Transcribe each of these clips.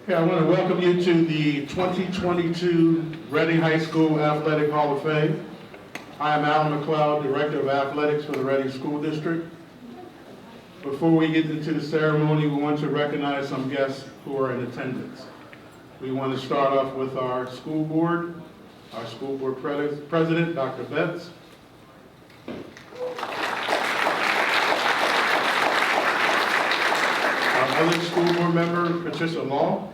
Okay, I want to welcome you to the 2022 Reading High School Athletic Hall of Fame. I am Alan McLeod, Director of Athletics for the Reading School District. Before we get into the ceremony, we want to recognize some guests who are in attendance. We want to start off with our school board president, Dr. Betts. Our other school board member, Patricia Law.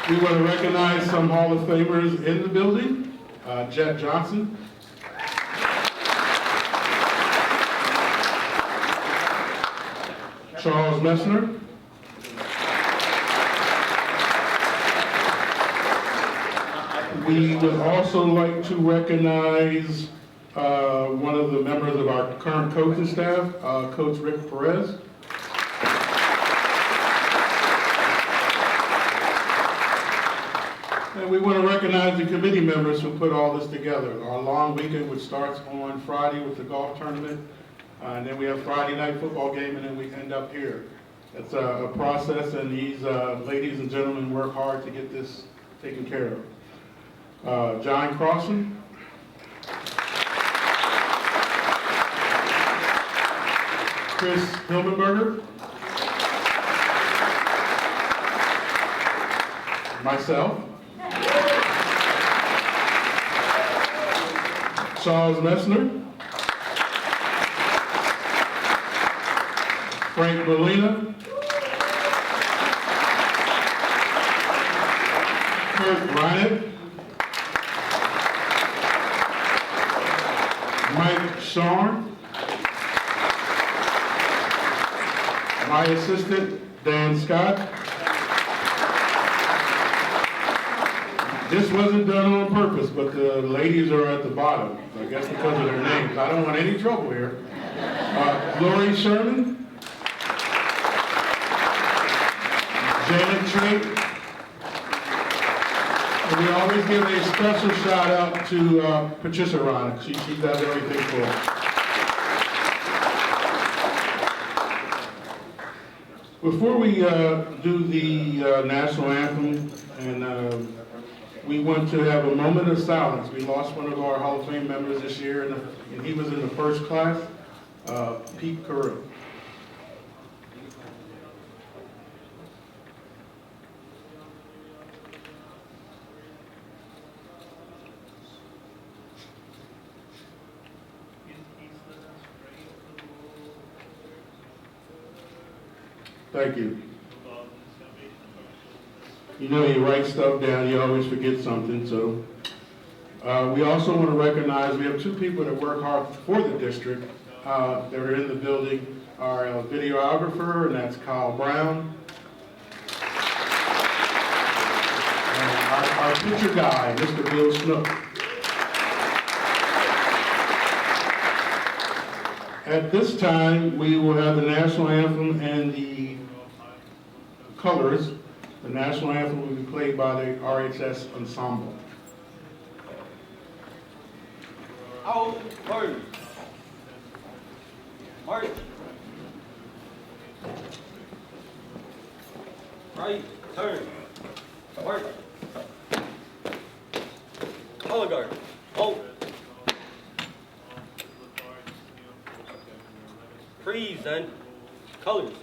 We want to recognize some Hall of Famers in the building. Jet Johnson. Charles Messner. We would also like to recognize one of the members of our current coaching staff, Coach Rick Perez. And we want to recognize the committee members who put all this together. Our long weekend, which starts on Friday with the golf tournament, and then we have Friday night football game, and then we end up here. It's a process, and these ladies and gentlemen work hard to get this taken care of. John Crossan. Chris Hildenberger. Myself. Charles Messner. Frank Molina. Kurt Reinert. Mike Sean. My assistant, Dan Scott. This wasn't done on purpose, but the ladies are at the bottom, I guess because of their names. I don't want any trouble here. Lori Sherman. Janet Tree. And we always give a special shout out to Patricia Ronick. She does everything for us. Before we do the national anthem, and we want to have a moment of silence. We lost one of our Hall of Fame members this year, and he was in the first class, Pete Curry. Thank you. You know, you write stuff down, you always forget something, so. We also want to recognize, we have two people that work hard for the district that are in the building. Our videographer, and that's Kyle Brown. And our picture guy, Mr. Bill Snook. At this time, we will have the national anthem and the colors. The national anthem will be played by the RHS Ensemble. Out, march. March. Right, turn. March. Color guard. Hold. Freeze then. Colors.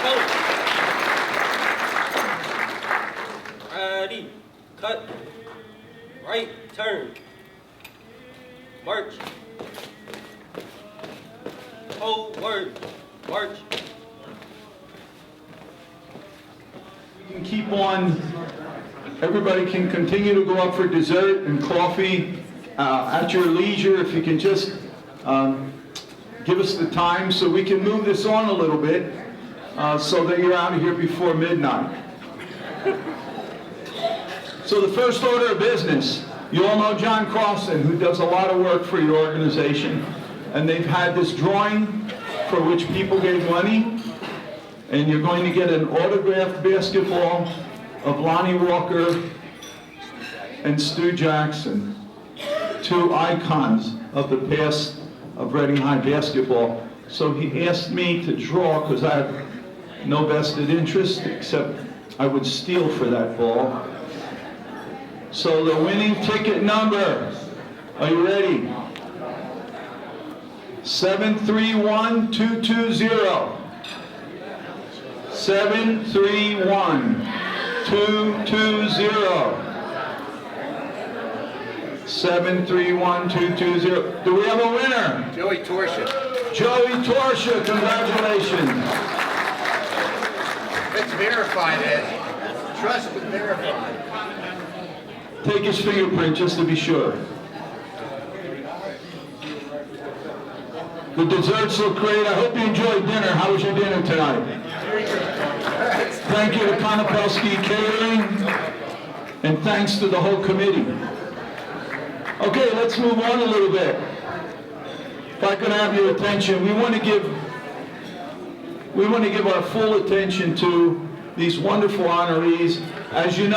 Colors. Ready. Cut. Right. Turn. March. Forward. March. We can keep on. Everybody can continue to go up for dessert and coffee at your leisure. If you can just give us the time so we can move this on a little bit so that you're out of here before midnight. So the first order of business, you all know John Crossan, who does a lot of work for your organization, and they've had this drawing for which people gave money, and you're going to get an autographed basketball of Lonnie Walker and Stu Jackson, two icons of the past of Reading High basketball. So he asked me to draw because I have no vested interest except I would steal for that ball. So the winning ticket number, are you ready? 731220. 731220. 731220. Do we have a winner? Joey Torsha. Joey Torsha, congratulations. It's verified, Ed. Trust but verified. Take his fingerprint just to be sure. The desserts look great. I hope you enjoyed dinner. How was your dinner tonight? Thank you to Konopelski Catering, and thanks to the whole committee. Okay, let's move on a little bit. If I could have your attention, we want to give our full attention to these wonderful honorees. As you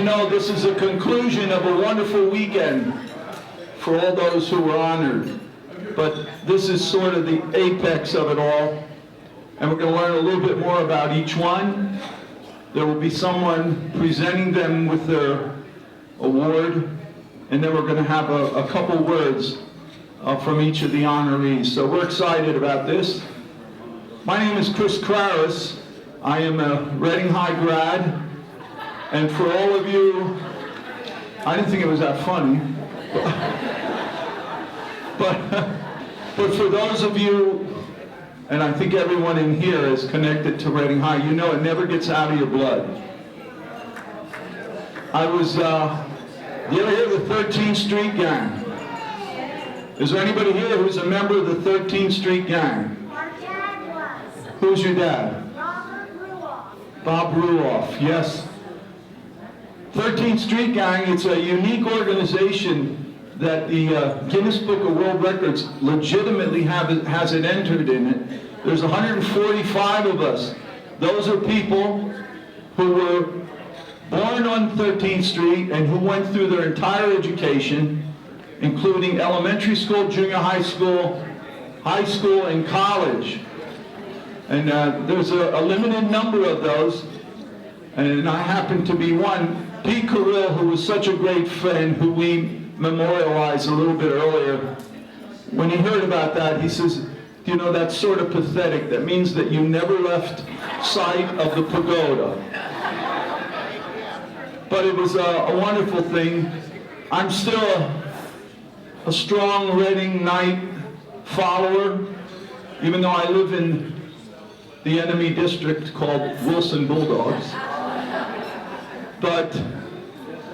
know, this is a conclusion of a wonderful weekend for all those who were honored. But this is sort of the apex of it all. And we're going to learn a little bit more about each one. There will be someone presenting them with their award. And then we're going to have a couple words from each of the honorees. So we're excited about this. My name is Claris. I am a Reading High grad. And for all of you, I didn't think it was that funny, but for those of you, and I think everyone in here is connected to Reading High, you know it never gets out of your blood. I was, you ever hear of the 13th Street Gang? Is there anybody here who's a member of the 13th Street Gang? Our dad was. Who's your dad? Robert Ruoff. Bob Ruoff, yes. 13th Street Gang, it's a unique organization that the Guinness Book of World Records legitimately has it entered in it. There's 145 of us. Those are people who were born on 13th Street and who went through their entire education, including elementary school, junior high school, and college. And there's a limited number of those, and I happen to be one. Pete Carrill, who was such a great friend, who we memorialized a little bit earlier, when he heard about that, he says, you know, that's sort of pathetic. That means that you never left sight of the pagoda. But it was a wonderful thing. I'm still a strong Reading Knight follower, even though I live in the enemy district called Wilson Bulldogs. But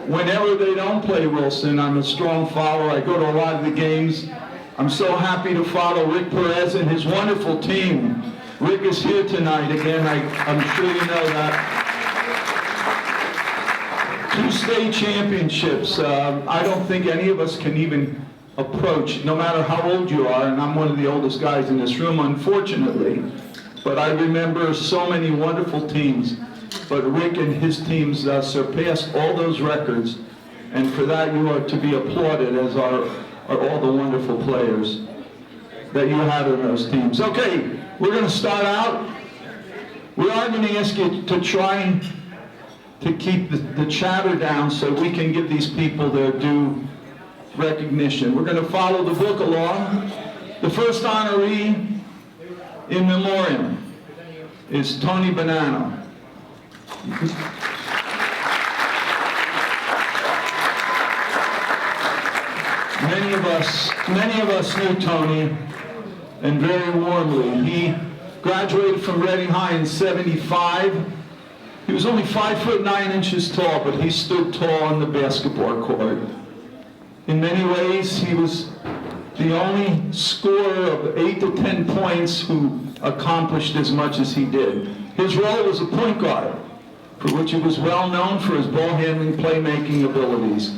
whenever they don't play Wilson, I'm a strong follower. I go to a lot of the games. I'm so happy to follow Rick Perez and his wonderful team. Rick is here tonight again, I'm sure you know that. 2 state championships. I don't think any of us can even approach, no matter how old you are, and I'm one of the oldest guys in this room, unfortunately. But I remember so many wonderful teams. But Rick and his teams surpassed all those records, and for that you are to be applauded, as are all the wonderful players that you had on those teams. Okay, we're going to start out. We are going to ask you to try to keep the chatter down so we can give these people their due recognition. We're going to follow the book along, The first honoree in memoriam is Tony Bonanno. Many of us knew Tony, and very warmly. He graduated from Reading High in '75. He was only 5'9" tall, but he stood tall on the basketball court. In many ways, he was the only scorer of 8 to 10 points who accomplished as much as he did. His role was a point guard, for which he was well known for his ball handling, playmaking abilities.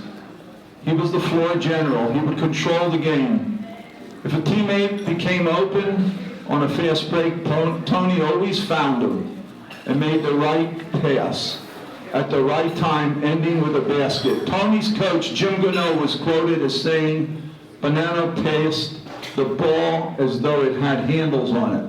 He was the floor general. He would control the game. If a teammate became open on a fast break, Tony always found him and made the right pass at the right time, ending with a basket. Tony's coach, Jim Gounod, was quoted as saying, "Bonanno passed the ball as though it had handles on it."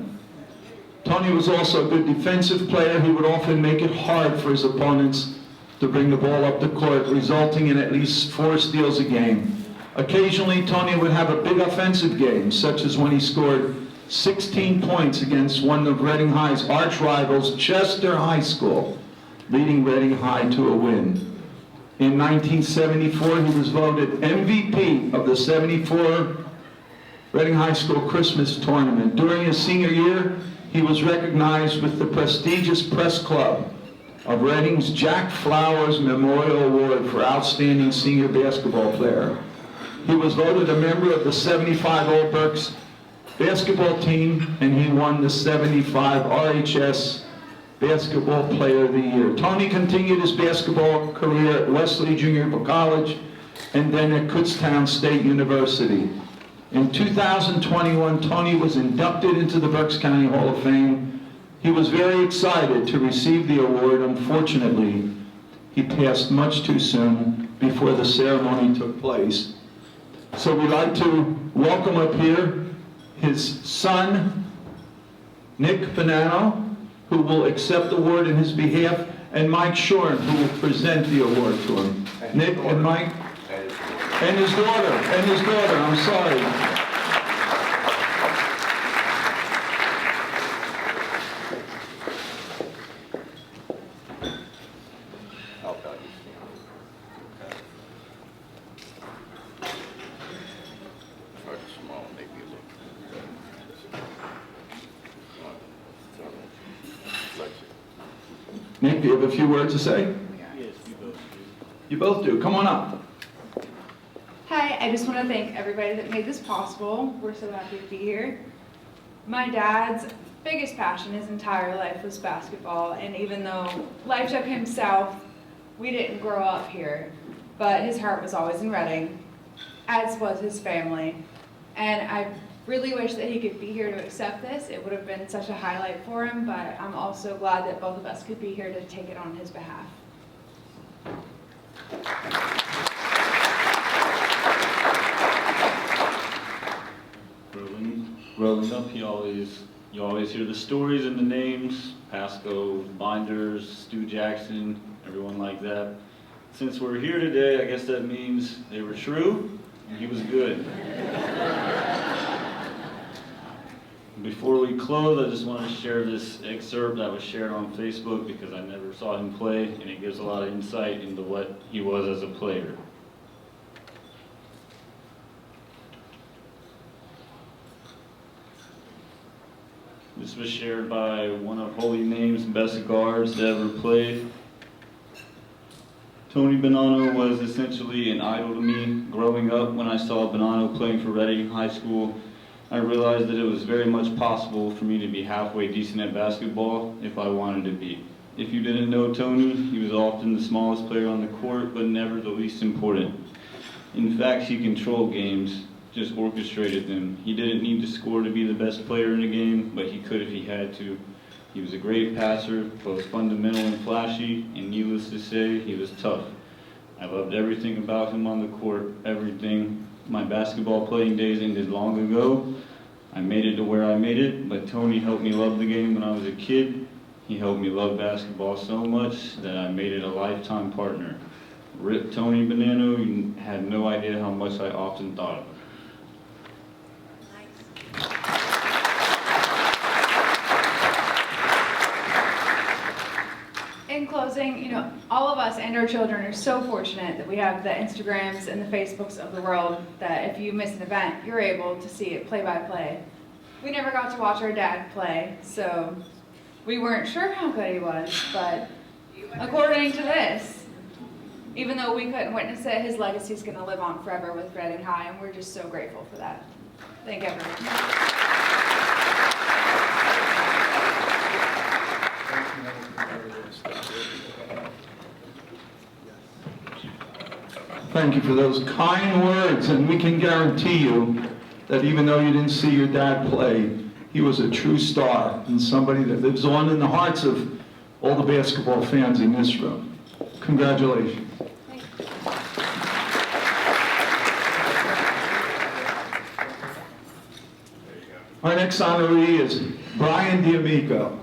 Tony was also a good defensive player. He would often make it hard for his opponents to bring the ball up the court, resulting in at least 4 steals a game. Occasionally, Tony would have a big offensive game, such as when he scored 16 points against one of Reading High's arch rivals, Chester High School, leading Reading High to a win. In 1974, he was voted MVP of the '74 Reading High School Christmas Tournament. During his senior year, he was recognized with the prestigious Press Club of Reading's Jack Flowers Memorial Award for Outstanding Senior Basketball Player. He was voted a member of the '75 Old Berks basketball team, and he won the '75 RHS Basketball Player of the Year. Tony continued his basketball career at Wesley Junior College and then at Kutztown State University. In 2021, Tony was inducted into the Berks County Hall of Fame. He was very excited to receive the award. Unfortunately, he passed much too soon before the ceremony took place. So we'd like to welcome up here his son, Nick Bonanno, who will accept the award in his behalf, and Mike Shorn, who will present the award to him. Nick and Mike, and his daughter, I'm sorry. Nick, do you have a few words to say? Yes, we both do. You both do. Come on up. Hi, I just want to thank everybody that made this possible. We're so happy to be here. My dad's biggest passion his entire life was basketball, and even though life took him south, we didn't grow up here, but his heart was always in Reading, as was his family. And I really wish that he could be here to accept this. It would have been such a highlight for him, but I'm also glad that both of us could be here to take it on his behalf. Growing up, you always hear the stories and the names, Pasco, Binders, Stu Jackson, everyone like that. Since we're here today, I guess that means they were true and he was good. Before we close, I just want to share this excerpt that was shared on Facebook because I never saw him play, and it gives a lot of insight into what he was as a player. This was shared by one of Holy Name's best guards to ever play. Tony Bonanno was essentially an idol to me. Growing up, when I saw Bonanno playing for Reading High School, I realized that it was very much possible for me to be halfway decent at basketball if I wanted to be. If you didn't know Tony, he was often the smallest player on the court, but never the least important. In fact, he controlled games, just orchestrated them. He didn't need to score to be the best player in the game, but he could if he had to. He was a great passer, both fundamental and flashy, and needless to say, he was tough. I loved everything about him on the court, everything. My basketball playing days ended long ago. I made it to where I made it, but Tony helped me love the game when I was a kid. He helped me love basketball so much that I made it a lifetime partner. Rip Tony Bonanno, you had no idea how much I often thought of him. closing, all of us and our children are so fortunate that we have the Instagrams and the Facebooks of the world that if you miss an event, you're able to see it play by play. We never got to watch our dad play, so we weren't sure how good he was, but according to this, even though we couldn't witness it, his legacy is going to live on forever with Reading High, and we're just so grateful for that. Thank everyone. Thank you for those kind words, and we can guarantee you that even though you didn't see your dad play, he was a true star and somebody that lives on in the hearts of all the basketball fans in this room. Congratulations. Our next honoree is Brian D'Amico.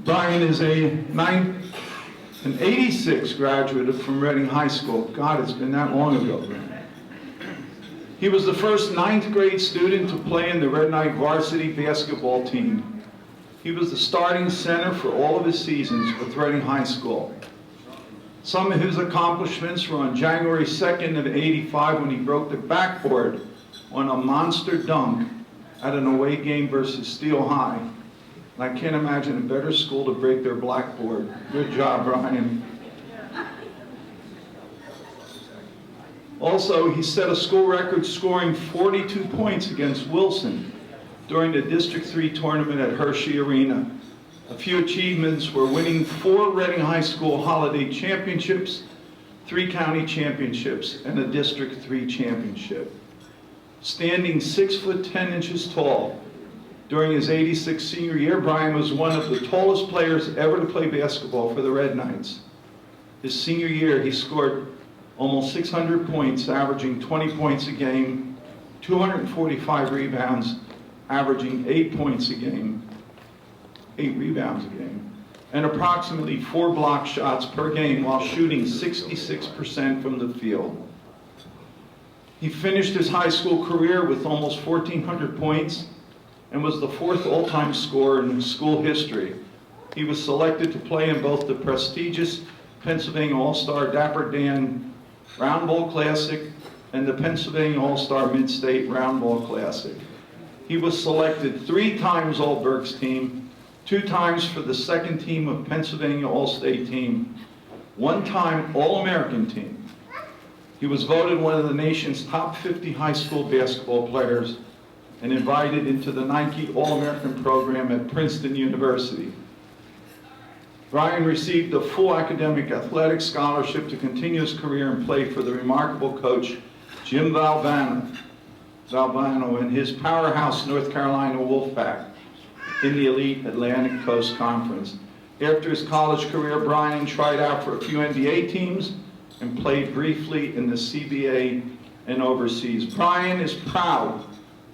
Brian is an 86 graduate from Reading High School. God, it's been that long ago. He was the first 9th grade student to play in the Red Knight varsity basketball team. He was the starting center for all of his seasons with Reading High School. Some of his accomplishments were on January 2nd of '85 when he broke the backboard on a monster dunk at an away game versus Steel High. I can't imagine a better school to break their blackboard. Good job, Brian. Also, he set a school record scoring 42 points against Wilson during the District 3 tournament at Hershey Arena. A few achievements were winning 4 Reading High School holiday championships, 3 county championships, and a District 3 championship. Standing 6'10" tall, during his '86 senior year, Brian was one of the tallest players ever to play basketball for the Red Knights. His senior year, he scored almost 600 points, averaging 20 points a game, 245 rebounds, averaging 8 points a game, 8 rebounds a game, and approximately 4 block shots per game while shooting 66% from the field. He finished his high school career with almost 1,400 points and was the 4th all-time scorer in school history. He was selected to play in both the prestigious Pennsylvania All-Star Dapper Dan Round Ball Classic and the Pennsylvania All-Star Mid-State Round Ball Classic. He was selected 3 times All-Berks team, 2 times for the 2nd team of Pennsylvania All-State team, 1 time All-American team. He was voted one of the nation's top 50 high school basketball players and invited into the Nike All-American program at Princeton University. Brian received a full academic athletic scholarship to continue his career and play for the remarkable coach Jim Valvano and his powerhouse North Carolina Wolfpack in the elite Atlantic Coast Conference. After his college career, Brian tried out for a few NBA teams and played briefly in the CBA and overseas. Brian is proud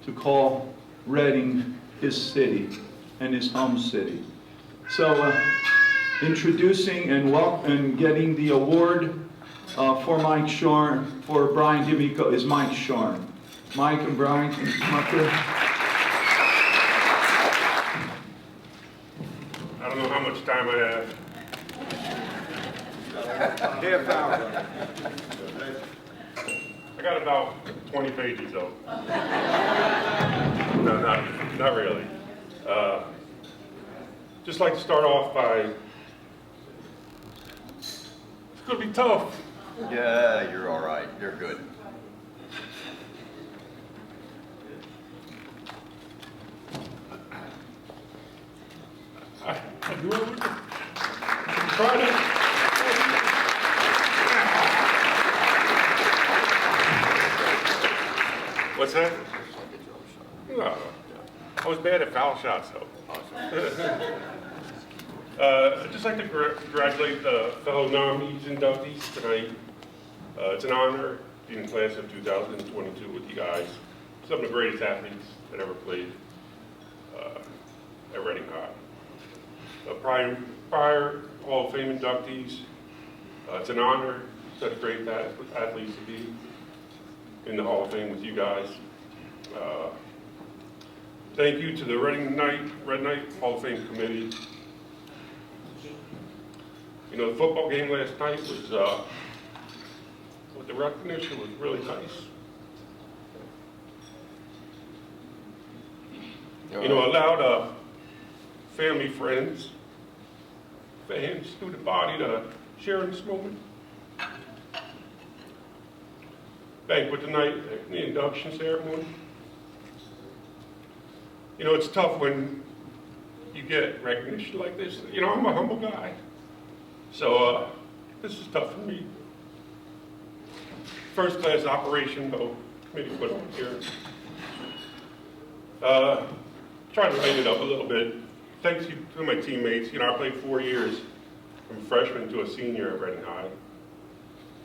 to call Reading his city and his home city. So introducing and getting the award for Mike Shorn, for Brian D'Amico, is Mike Shorn. Mike and Brian, can you come up here? I don't know how much time I have. Half hour. I got about 20 pages though. No, not really. Just like to start off by, it's gonna be tough. Yeah, you're all right. You're good. I do it with you. Try to. What's that? No, I was bad at foul shots though. I'd just like to congratulate the fellow nominees and inductees tonight. It's an honor being in class of 2022 with you guys. Some of the greatest athletes that ever played at Reading High. Prior Hall of Fame inductees, it's an honor, such great athletes to be in the Hall of Fame with you guys. Thank you to the Red Knight Hall of Fame Committee. You know, the football game last night was, with the recognition was really nice. You know, allowed family, friends, fans, student body to share in this moment. Banquet tonight, the induction ceremony. You know, it's tough when you get recognition like this. You know, I'm a humble guy. So this is tough for me. First class operation, though, committee put on here. Try to lighten it up a little bit. Thanks to my teammates. You know, I played 4 years from freshman to a senior at Reading High.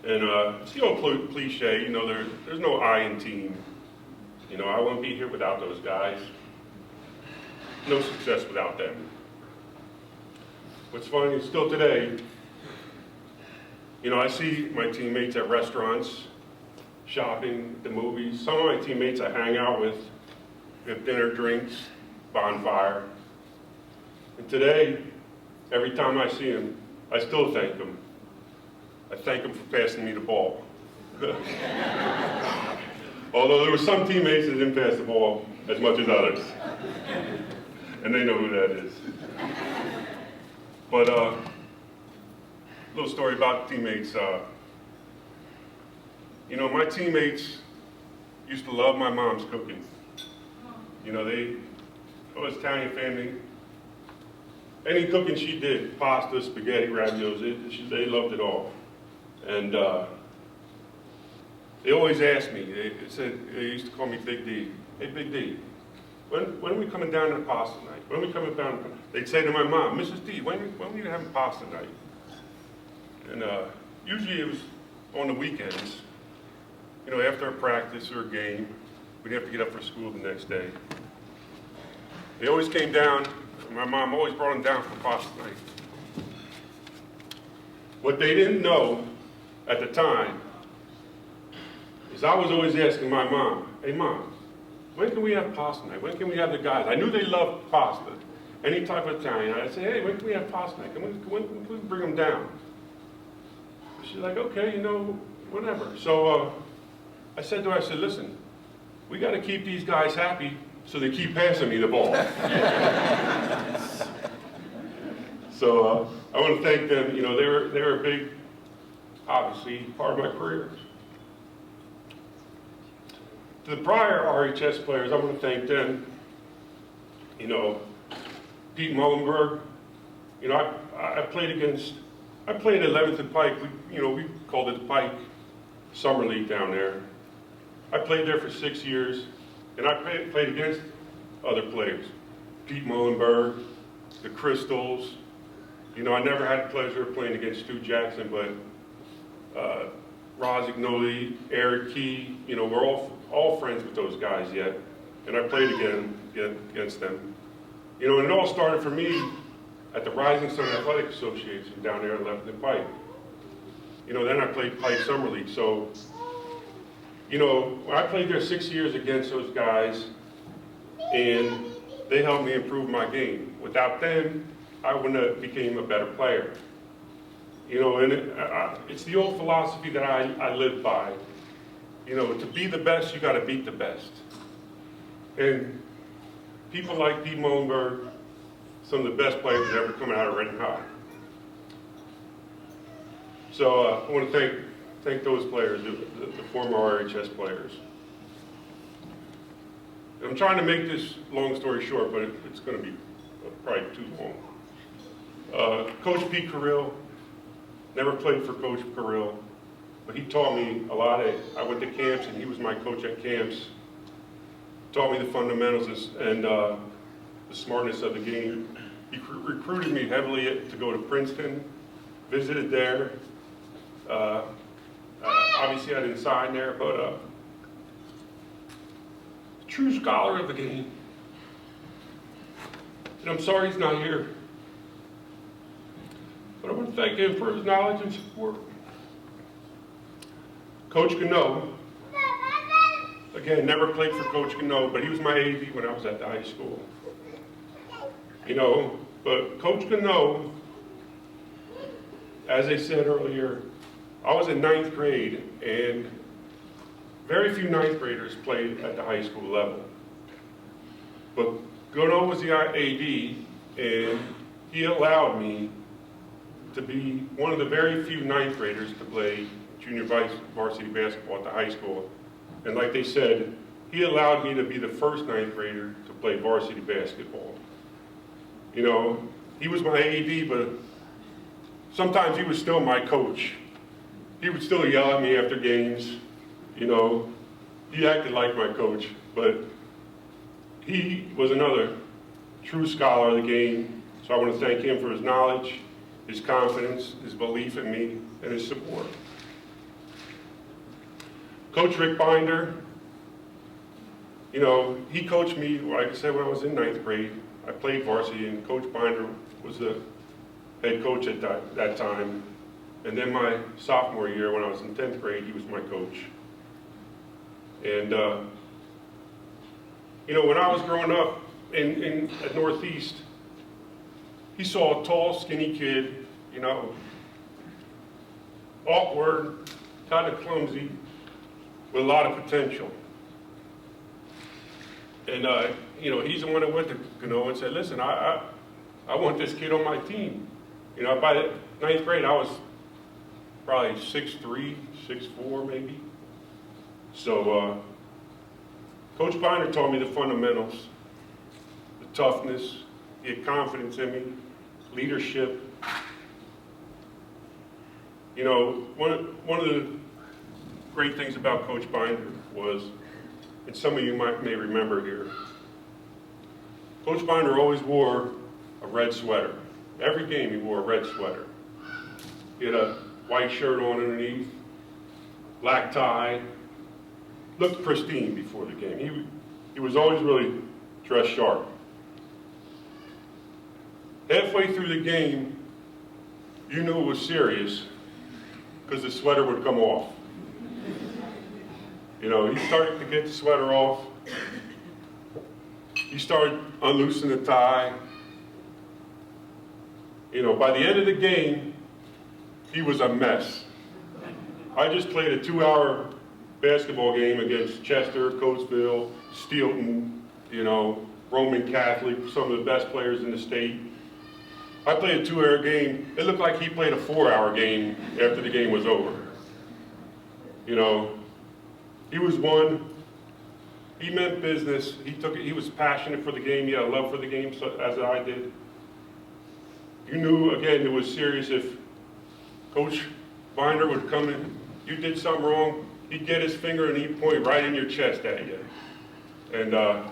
And it's the old cliche, you know, there's no I in team. You know, I wouldn't be here without those guys. No success without them. What's funny is still today, you know, I see my teammates at restaurants, shopping, the movies. Some of my teammates I hang out with, we have dinner, drinks, bonfire. And today, every time I see them, I still thank them. I thank them for passing me the ball. Although there were some teammates that didn't pass the ball as much as others. And they know who that is. But little story about teammates. You know, my teammates used to love my mom's cooking. You know, I was Italian family. Any cooking she did, pasta, spaghetti, raviolis, they loved it all. And they always asked me, they used to call me Big D. Hey, Big D, when are we coming down to pasta night? When are we coming down? They'd say to my mom, Mrs. D, when are you having pasta night? And usually it was on the weekends. You know, after a practice or a game, we'd have to get up for school the next day. They always came down, my mom always brought them down for pasta night. What they didn't know at the time is I was always asking my mom, hey mom, when can we have pasta night? When can we have the guys? I knew they loved pasta, any type of Italian. I'd say, hey, when can we have pasta night? When can we bring them down? She's like, okay, you know, whatever. So I said to her, I said, listen, we got to keep these guys happy so they keep passing me the ball. So I want to thank them. You know, they were a big, obviously, part of my career. To the prior RHS players, I want to thank them. You know, Pete Mullenberg. You know, I played at 11th and Pike. We called it the Pike Summer League down there. I played there for 6 years, and I played against other players. Pete Mullenberg, the Crystals. You know, I never had the pleasure of playing against Stu Jackson, but Rozignoli, Eric Key, you know, we're all friends with those guys yet. And I played against them. You know, and it all started for me at the Rising Sun Athletic Association down there at 11th and Pike. You know, then I played Pike Summer League. So, you know, I played there 6 years against those guys, and they helped me improve my game. Without them, I wouldn't have became a better player. You know, and it's the old philosophy that I live by. You know, to be the best, you got to beat the best. And people like Pete Mullenberg, some of the best players that ever come out of Reading High. So I want to thank those players, the former RHS players. And I'm trying to make this long story short, but it's going to be probably too long. Coach Pete Carrill, never played for Coach Carrill, but he taught me a lot. I went to camps, and he was my coach at camps. Taught me the fundamentals and the smartness of the game. He recruited me heavily to go to Princeton, visited there. Obviously I didn't sign there, but true scholar of the game. And I'm sorry he's not here. But I want to thank him for his knowledge and support. Coach Cano, again, again, never played for Coach Gano, but he was my AD when I was at the high school. You know, but Coach Gano, as I said earlier, I was in 9th grade, and very few 9th graders played at the high school level. But Gano was the AD, and he allowed me to be one of the very few 9th graders to play junior varsity basketball at the high school. And like they said, he allowed me to be the first 9th grader to play varsity basketball. You know, he was my AD, but sometimes he was still my coach. He would still yell at me after games. You know, he acted like my coach, but he was another true scholar of the game. So I want to thank him for his knowledge, his confidence, his belief in me, and his support. Coach Rick Binder, you know, he coached me, like I said, when I was in 9th grade. I played varsity, and Coach Binder was the head coach at that time. And then my sophomore year, when I was in 10th grade, he was my coach. And, you know, when I was growing up at Northeast, he saw a tall, skinny kid, you know, awkward, kind of clumsy, with a lot of potential. And, you know, he's the one that went to Gano and said, listen, I want this kid on my team. You know, by the 9th grade, I was probably 6'3", 6'4", maybe. So, Coach Binder taught me the fundamentals, the toughness, he had confidence in me, leadership. You know, one of the great things about Coach Binder was, and some of you may remember here, Coach Binder always wore a red sweater. Every game he wore a red sweater. He had a white shirt on underneath, black tie, looked pristine before the game. He was always really dressed sharp. Halfway through the game, you knew it was serious because the sweater would come off. You know, he started to get the sweater off. He started unloosing the tie. You know, by the end of the game, he was a mess. I just played a 2-hour basketball game against Chester, Coatesville, Steelton, you know, Roman Catholic, some of the best players in the state. I played a 2-hour game. It looked like he played a 4-hour game after the game was over. You know, he was one. He meant business. He was passionate for the game. He had a love for the game, as I did. You knew, again, it was serious. If Coach Binder would come in, you did something wrong, he'd get his finger and he'd point right in your chest at you. And I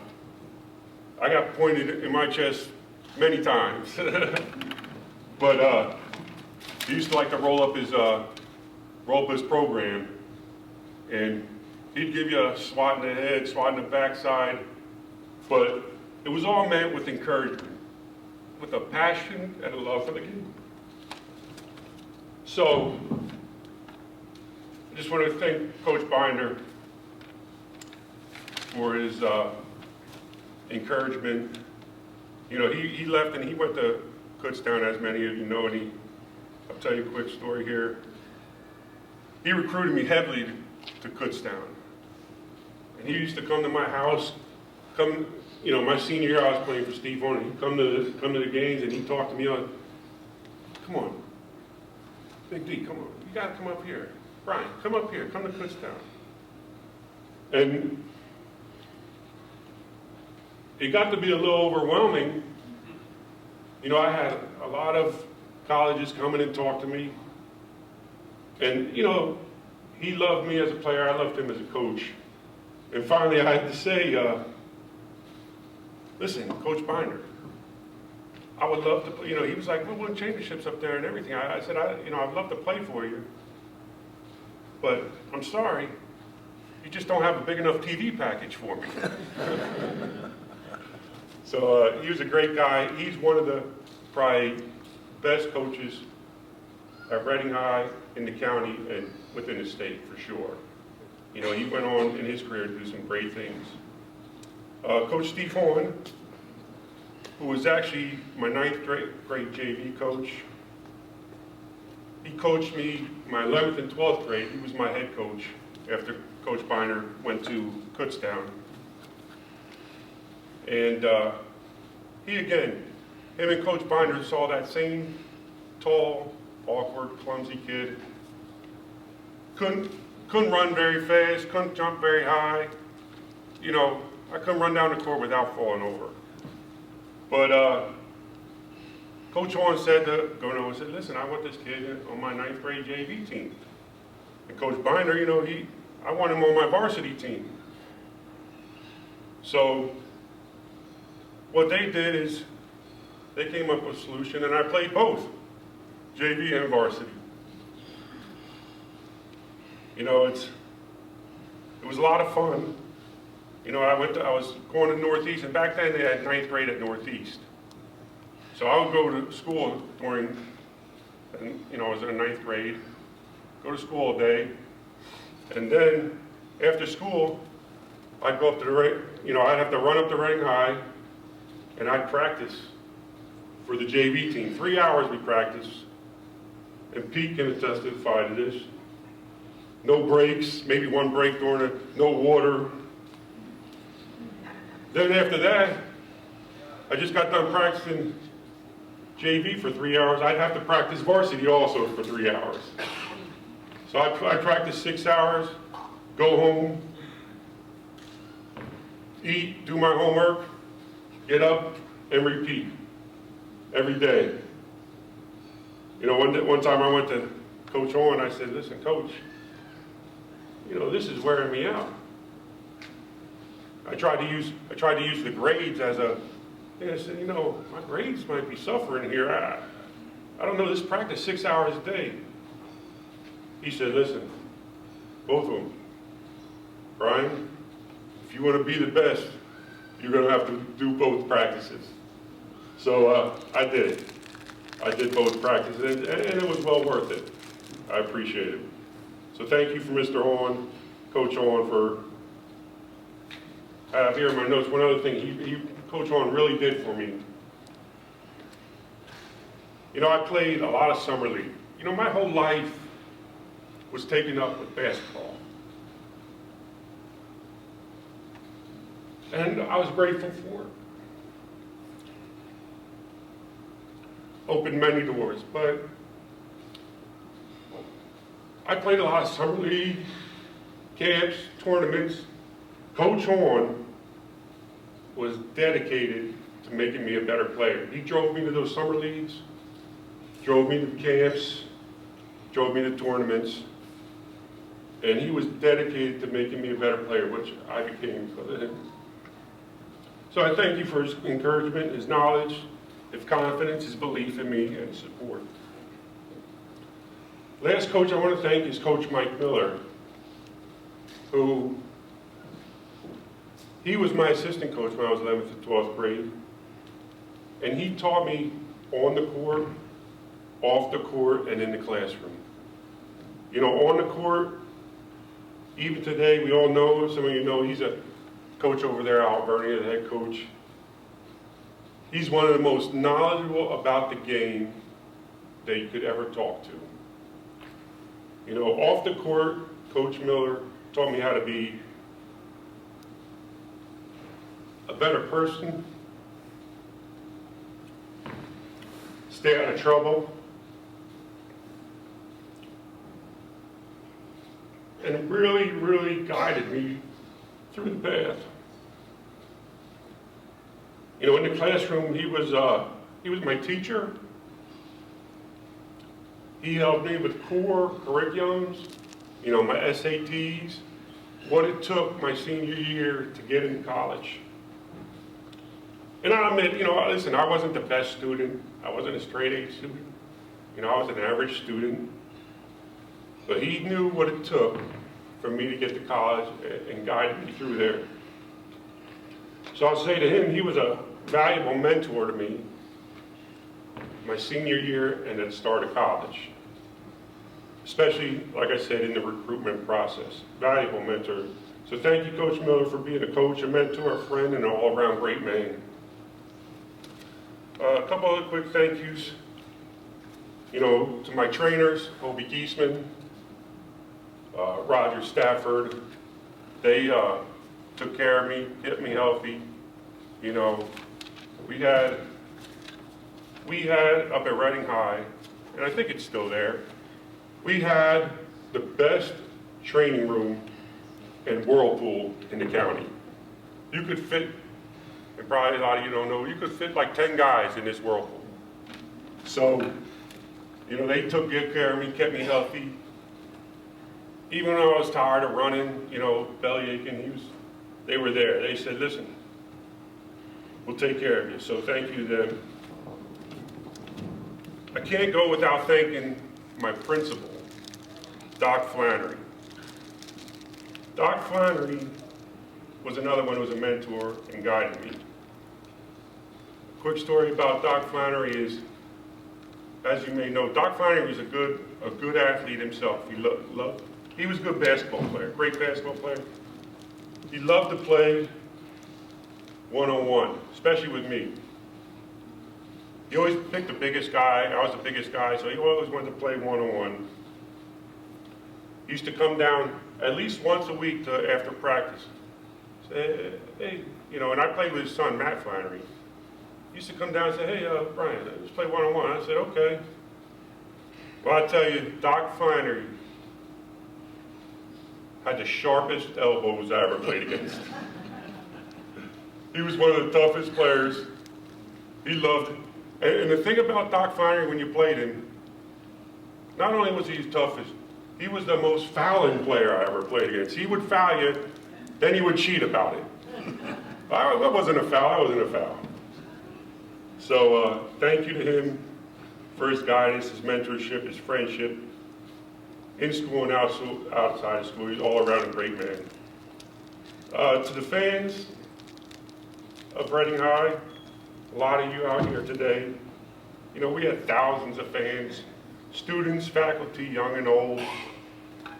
got pointed in my chest many times. But he used to like to roll up his program, and he'd give you a swat in the head, swat in the backside, but it was all meant with encouragement, with a passion and a love for the game. So, I just want to thank Coach Binder for his encouragement. You know, he left and he went to Kutztown, as many of you know, and I'll tell you a quick story here. He recruited me heavily to Kutztown. And he used to come to my house, you know, my senior year I was playing for Steve Horn, and he'd come to the games and he'd talk to me on, come on, Big D, come on, you gotta come up here. Brian, come up here, come to Kutztown. And it got to be a little overwhelming. You know, I had a lot of colleges come in and talk to me. And, you know, he loved me as a player, I loved him as a coach. And finally I had to say, listen, Coach Binder, I would love to play. You know, he was like, we won championships up there and everything. I said, you know, I'd love to play for you. But I'm sorry, you just don't have a big enough TV package for me. So he was a great guy. He's one of the probably best coaches at Reading High, in the county, and within the state for sure. You know, he went on in his career to do some great things. Coach Steve Horn, who was actually my 9th grade JV coach. He coached me my 11th and 12th grade. He was my head coach after Coach Binder went to Kutztown. And him and Coach Binder saw that same tall, awkward, clumsy kid. Couldn't run very fast, couldn't jump very high. You know, I couldn't run down the court without falling over. But Coach Horn said to Bonanno, said, listen, I want this kid on my 9th grade JV team. And Coach Binder, you know, I want him on my varsity team. So what they did is they came up with a solution, and I played both, JV and varsity. You know, it was a lot of fun. You know, I was going to Northeast, and back then they had 9th grade at Northeast. So I would go to school during, you know, I was in 9th grade, go to school all day, and then after school, I'd go up to the ring, you know, I'd have to run up the ring high, and I'd practice for the JV team. 3 hours we practiced, and Pete can testify to this. No breaks, maybe one break during it, no water. Then after that, I just got done practicing JV for 3 hours. I'd have to practice varsity also for 3 hours. So I practiced 6 hours, go home, eat, do my homework, get up, and repeat every day. You know, one time I went to Coach Horn, I said, listen, Coach, you know, this is wearing me out. I tried to use the grades as a thing. I said, you know, my grades might be suffering here. I don't know, this practice 6 hours a day. He said, listen, both of them, Brian, if you want to be the best, you're going to have to do both practices. So I did it. I did both practices, and it was well worth it. I appreciate it. So thank you for Mr. Horn, Coach Horn, for, I have here in my notes, one other thing Coach Horn really did for me. You know, I played a lot of summer league. You know, my whole life was taken up with basketball. And I was grateful for it. Opened many doors, but I played a lot of summer league, camps, tournaments. Coach Horn was dedicated to making me a better player. He drove me to those summer leagues, drove me to camps, drove me to tournaments, and he was dedicated to making me a better player, which I became because of him. So I thank you for his encouragement, his knowledge, his confidence, his belief in me, and his support. Last coach I want to thank is Coach Mike Miller, who, he was my assistant coach when I was 11th and 12th grade, and he taught me on the court, off the court, and in the classroom. You know, on the court, even today, we all know, some of you know, he's a coach over there, Al Bernie, the head coach. He's one of the most knowledgeable about the game that you could ever talk to. You know, off the court, Coach Miller taught me how to be a better person, stay out of trouble, and really, really guided me through the path. You know, in the classroom, he was my teacher. He helped me with core curriculums, you know, my SATs, what it took my senior year to get into college. And I admit, you know, listen, I wasn't the best student. I wasn't a straight A student. You know, I was an average student. But he knew what it took for me to get to college and guided me through there. So I'll say to him, he was a valuable mentor to me my senior year and at the start of college. especially, like I said, in the recruitment process. Valuable mentor. So thank you, Coach Miller, for being a coach, a mentor, a friend, and an all-around great man. A couple other quick thank yous. You know, to my trainers, Hobie Giesman, Roger Stafford. They took care of me, kept me healthy. You know, we had up at Reading High, and I think it's still there, we had the best training room and whirlpool in the county. You could fit, and probably a lot of you don't know, you could fit like 10 guys in this whirlpool. So, you know, they took good care of me, kept me healthy. Even when I was tired of running, you know, belly aching, they were there. They said, listen, we'll take care of you. So thank you to them. I can't go without thanking my principal, Doc Flannery. Doc Flannery was another one who was a mentor and guided me. A quick story about Doc Flannery is, as you may know, Doc Flannery was a good athlete himself. He was a good basketball player, great basketball player. He loved to play one-on-one, especially with me. He always picked the biggest guy. I was the biggest guy, so he always wanted to play one-on-one. He used to come down at least once a week after practice. Say, hey, you know, and I played with his son, Matt Flannery. He used to come down and say, hey, Brian, let's play one-on-one. I said, okay. Well, I tell you, Doc Flannery had the sharpest elbows I ever played against. He was one of the toughest players. He loved it. And the thing about Doc Flannery when you played him, not only was he the toughest, he was the most fouling player I ever played against. He would foul you, then he would cheat about it. That wasn't a foul, I wasn't a foul. So thank you to him for his guidance, his mentorship, his friendship, in school and outside of school. He's all around a great man. To the fans of Reading High, a lot of you out here today, you know, we had thousands of fans, students, faculty, young and old,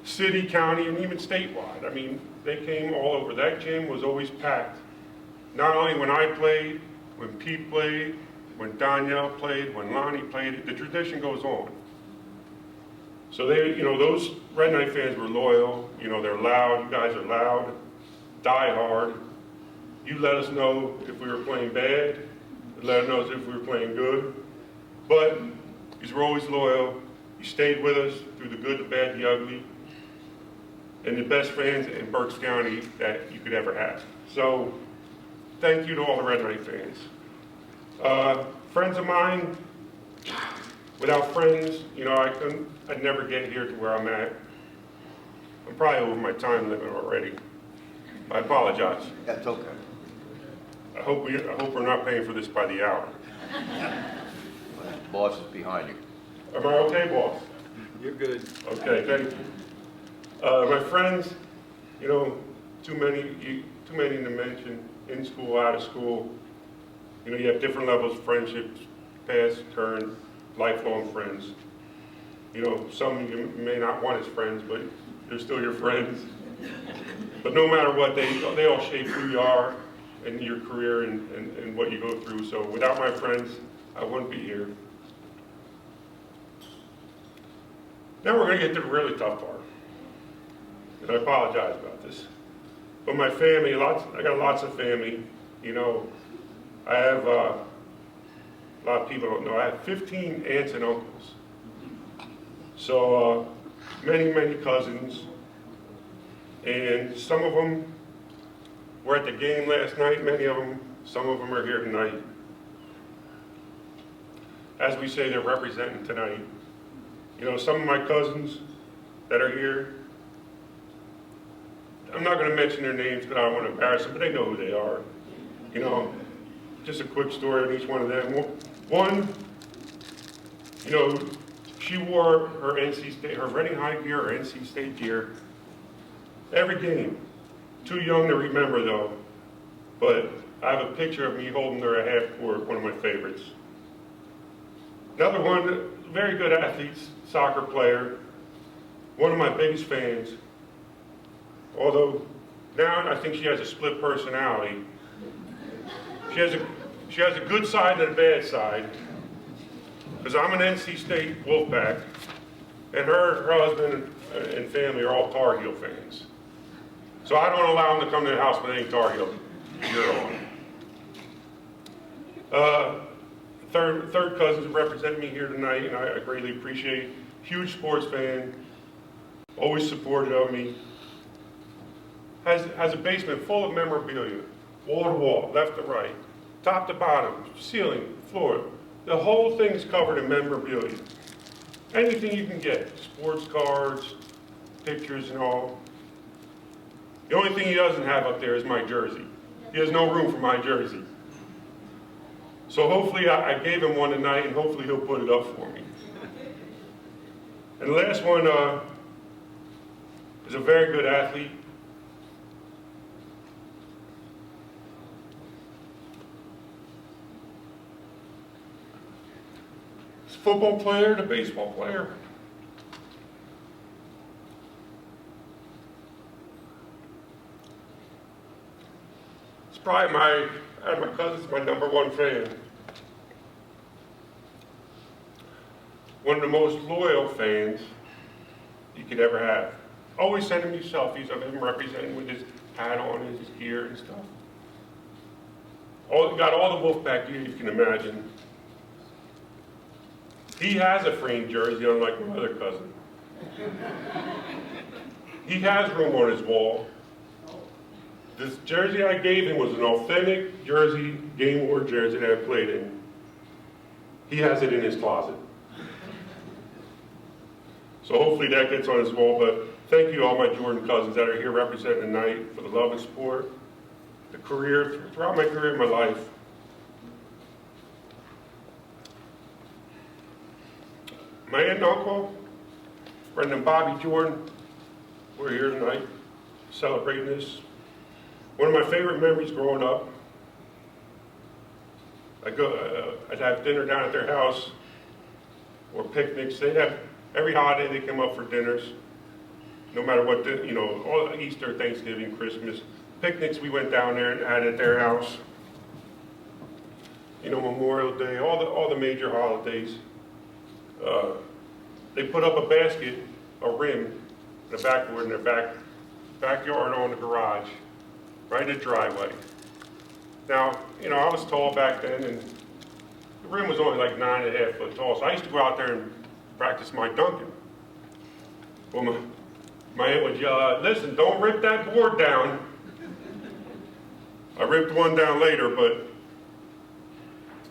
city, county, and even statewide. I mean, they came all over. That gym was always packed. Not only when I played, when Pete played, when Danielle played, when Lonnie played, the tradition goes on. So they, you know, those Red Knight fans were loyal. You know, they're loud. You guys are loud, die hard. You let us know if we were playing bad. Let us know if we were playing good. But you were always loyal. You stayed with us through the good, the bad, the ugly, and the best fans in Berks County that you could ever have. So thank you to all the Red Knight fans. Friends of mine, without friends, you know, I'd never get here to where I'm at. I'm probably over my time limit already. I apologize. That's okay. I hope we're not paying for this by the hour. The boss is behind you. Am I okay, boss? You're good. Okay, thank you. My friends, you know, too many to mention, in school, out of school. You know, you have different levels of friendships, past, current, lifelong friends. You know, some you may not want as friends, but they're still your friends. But no matter what, they all shape who you are and your career and what you go through. So without my friends, I wouldn't be here. Now we're going to get to the really tough part. And I apologize about this. But my family, I got lots of family. You know, I have, a lot of people don't know, I have 15 aunts and uncles. So many, many cousins. And some of them were at the game last night, some of them are here tonight. As we say, they're representing tonight. You know, some of my cousins that are here, I'm not going to mention their names because I don't want to embarrass them, but they know who they are. You know, just a quick story of each one of them. One, you know, she wore her her Reading High gear, or NC State gear, every game. Too young to remember though, but I have a picture of me holding her at half court, one of my favorites. Another one, very good athlete, soccer player, one of my biggest fans, although now I think she has a split personality. She has a good side and a bad side, because I'm an NC State Wolfpack, and her husband and family are all Tar Heel fans. So I don't allow them to come to the house with any Tar Heel gear on. Third cousins represent me here tonight, and I greatly appreciate. Huge sports fan, always supportive of me. Has a basement full of memorabilia, wall to wall, left to right, top to bottom, ceiling, floor. The whole thing's covered in memorabilia. Anything you can get, sports cards, pictures and all. The only thing he doesn't have up there is my jersey. He has no room for my jersey. So hopefully I gave him one tonight, and hopefully he'll put it up for me. And the last one is a very good athlete. He's a football player and a baseball player. It's probably out of my cousins, my #1 fan. One of the most loyal fans you could ever have. Always sending me selfies of him representing with his hat on, his gear and stuff. Got all the Wolfpack gear you can imagine. He has a framed jersey, unlike my other cousin. He has room on his wall. This jersey I gave him was an authentic jersey, game worn jersey that I played in. He has it in his closet. So hopefully that gets on his wall, but thank you to all my Jordan cousins that are here representing tonight for the love and support, the career, throughout my career, my life. My aunt and uncle, Brendan and Bobby Jordan, we're here tonight celebrating this. One of my favorite memories growing up, I'd have dinner down at their house, or picnics. They'd have, every holiday they come up for dinners, no matter what, all Easter, Thanksgiving, Christmas. Picnics we went down there and had at their house. Memorial Day, all the major holidays. They put up a basket, a rim, in the backboard in their backyard on the garage, right in the driveway. Now, I was tall back then, and the rim was only like 9.5 foot tall, so I used to go out there and practice my dunking. Well, my aunt would yell, listen, don't rip that board down. I ripped one down later, but,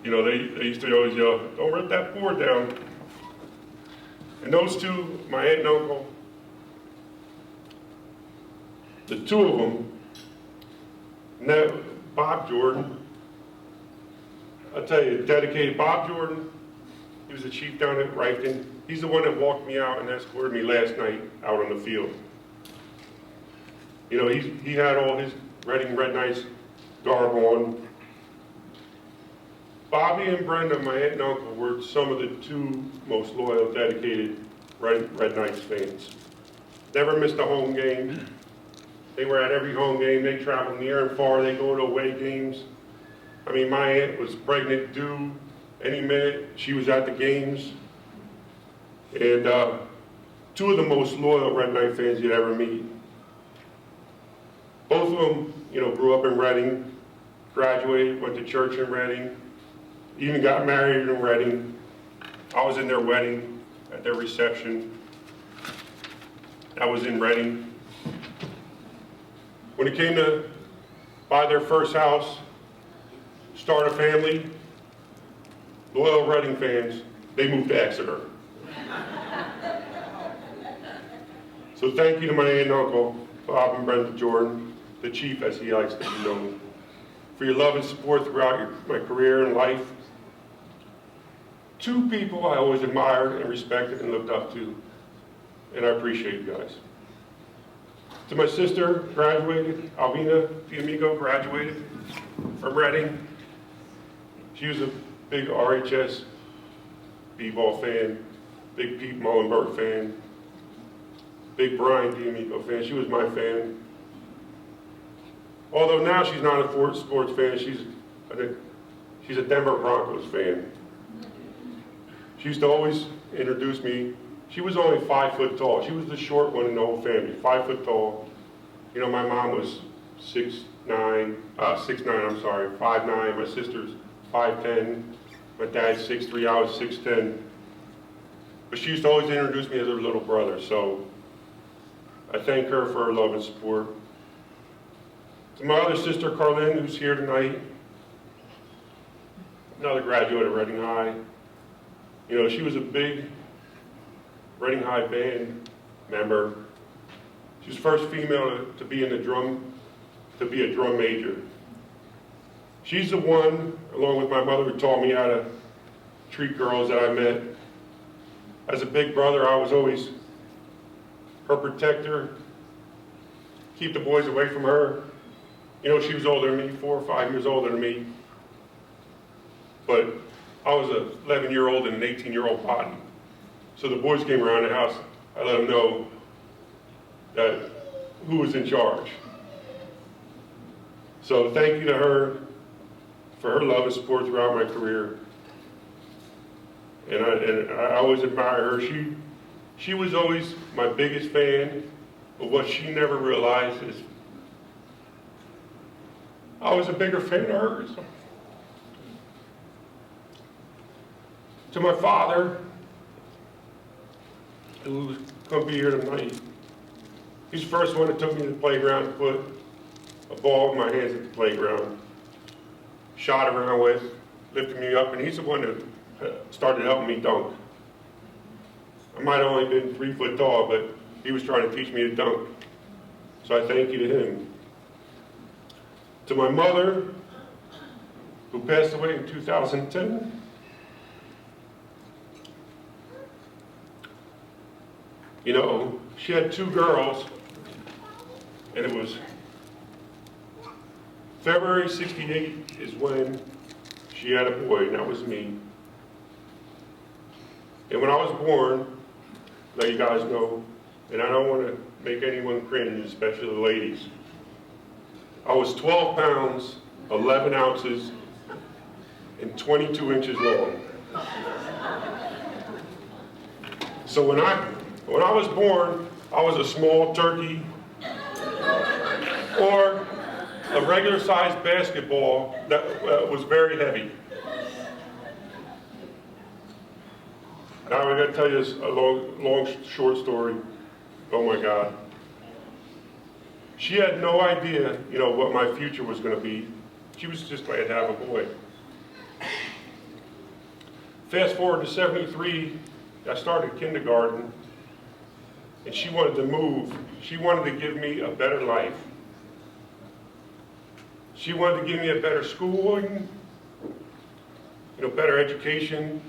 they used to always yell, don't rip that board down. And those two, my aunt and uncle, the two of them, now Bob Jordan, I'll tell you, dedicated Bob Jordan, he was the chief down at Reichten. He's the one that walked me out and escorted me last night out on the field. He had all his Reading Red Knights garb on. Bobby and Brenda, my aunt and uncle, were some of the two most loyal, dedicated Red Knights fans. Never missed a home game. They were at every home game. They traveled near and far. They go to away games. My aunt was pregnant, due any minute. She was at the games. And two of the most loyal Red Knight fans you'd ever meet. Both of them, grew up in Reading, graduated, went to church in Reading, even got married in Reading. I was in their wedding, at their reception. I was in Reading. When it came to buy their first house, start a family, loyal Reading fans, they moved to Exeter. So thank you to my aunt and uncle, Bob and Brenda Jordan, the chief as he likes to be known, for your love and support throughout my career and life. Two people I always admired and respected and looked up to, and I appreciate you guys. To my sister, graduated, Alvina Fiamigo, graduated from Reading. She was a big RHS b-ball fan, big Pete Mullenberg fan. big Brian D'Amico fan. She was my fan. Although now she's not a sports fan, she's a Denver Broncos fan. She used to always introduce me. She was only 5 foot tall. She was the short one in the whole family, 5 foot tall. You know, my mom was 6'9", I'm sorry, 5'9". My sister's 5'10". My dad's 6'3", I was 6'10". But she used to always introduce me as her little brother, so I thank her for her love and support. To my other sister, Carlin, who's here tonight, another graduate of Reading High. You know, she was a big Reading High band member. She was the first female to be a drum major. She's the one, along with my mother, who taught me how to treat girls that I met. As a big brother, I was always her protector, keep the boys away from her. You know, she was older than me, 4 or 5 years older than me. But I was an 11-year-old and an 18-year-old body. So the boys came around the house, I let them know that who was in charge. So thank you to her for her love and support throughout my career. And I always admire her. She was always my biggest fan, but what she never realized is I was a bigger fan of hers. To my father, who couldn't be here tonight, he's the first one that took me to the playground to put a ball in my hands at the playground, shot around with, lifted me up, and he's the one that started helping me dunk. I might have only been 3 foot tall, but he was trying to teach me to dunk. So I thank you to him. To my mother, who passed away in 2010, you know, she had 2 girls, and it was February '68 is when she had a boy, and that was me. And when I was born, let you guys know, and I don't want to make anyone cringe, especially the ladies, I was 12 pounds, 11 ounces, and 22 inches long. So when I was born, I was a small turkey, or a regular-sized basketball that was very heavy. Now I'm going to tell you a long, short story. Oh my God. She had no idea, you know, what my future was going to be. She was just glad to have a boy. Fast forward to '73, I started kindergarten, and she wanted to move. She wanted to give me a better life. She wanted to give me a better schooling, you know, better education,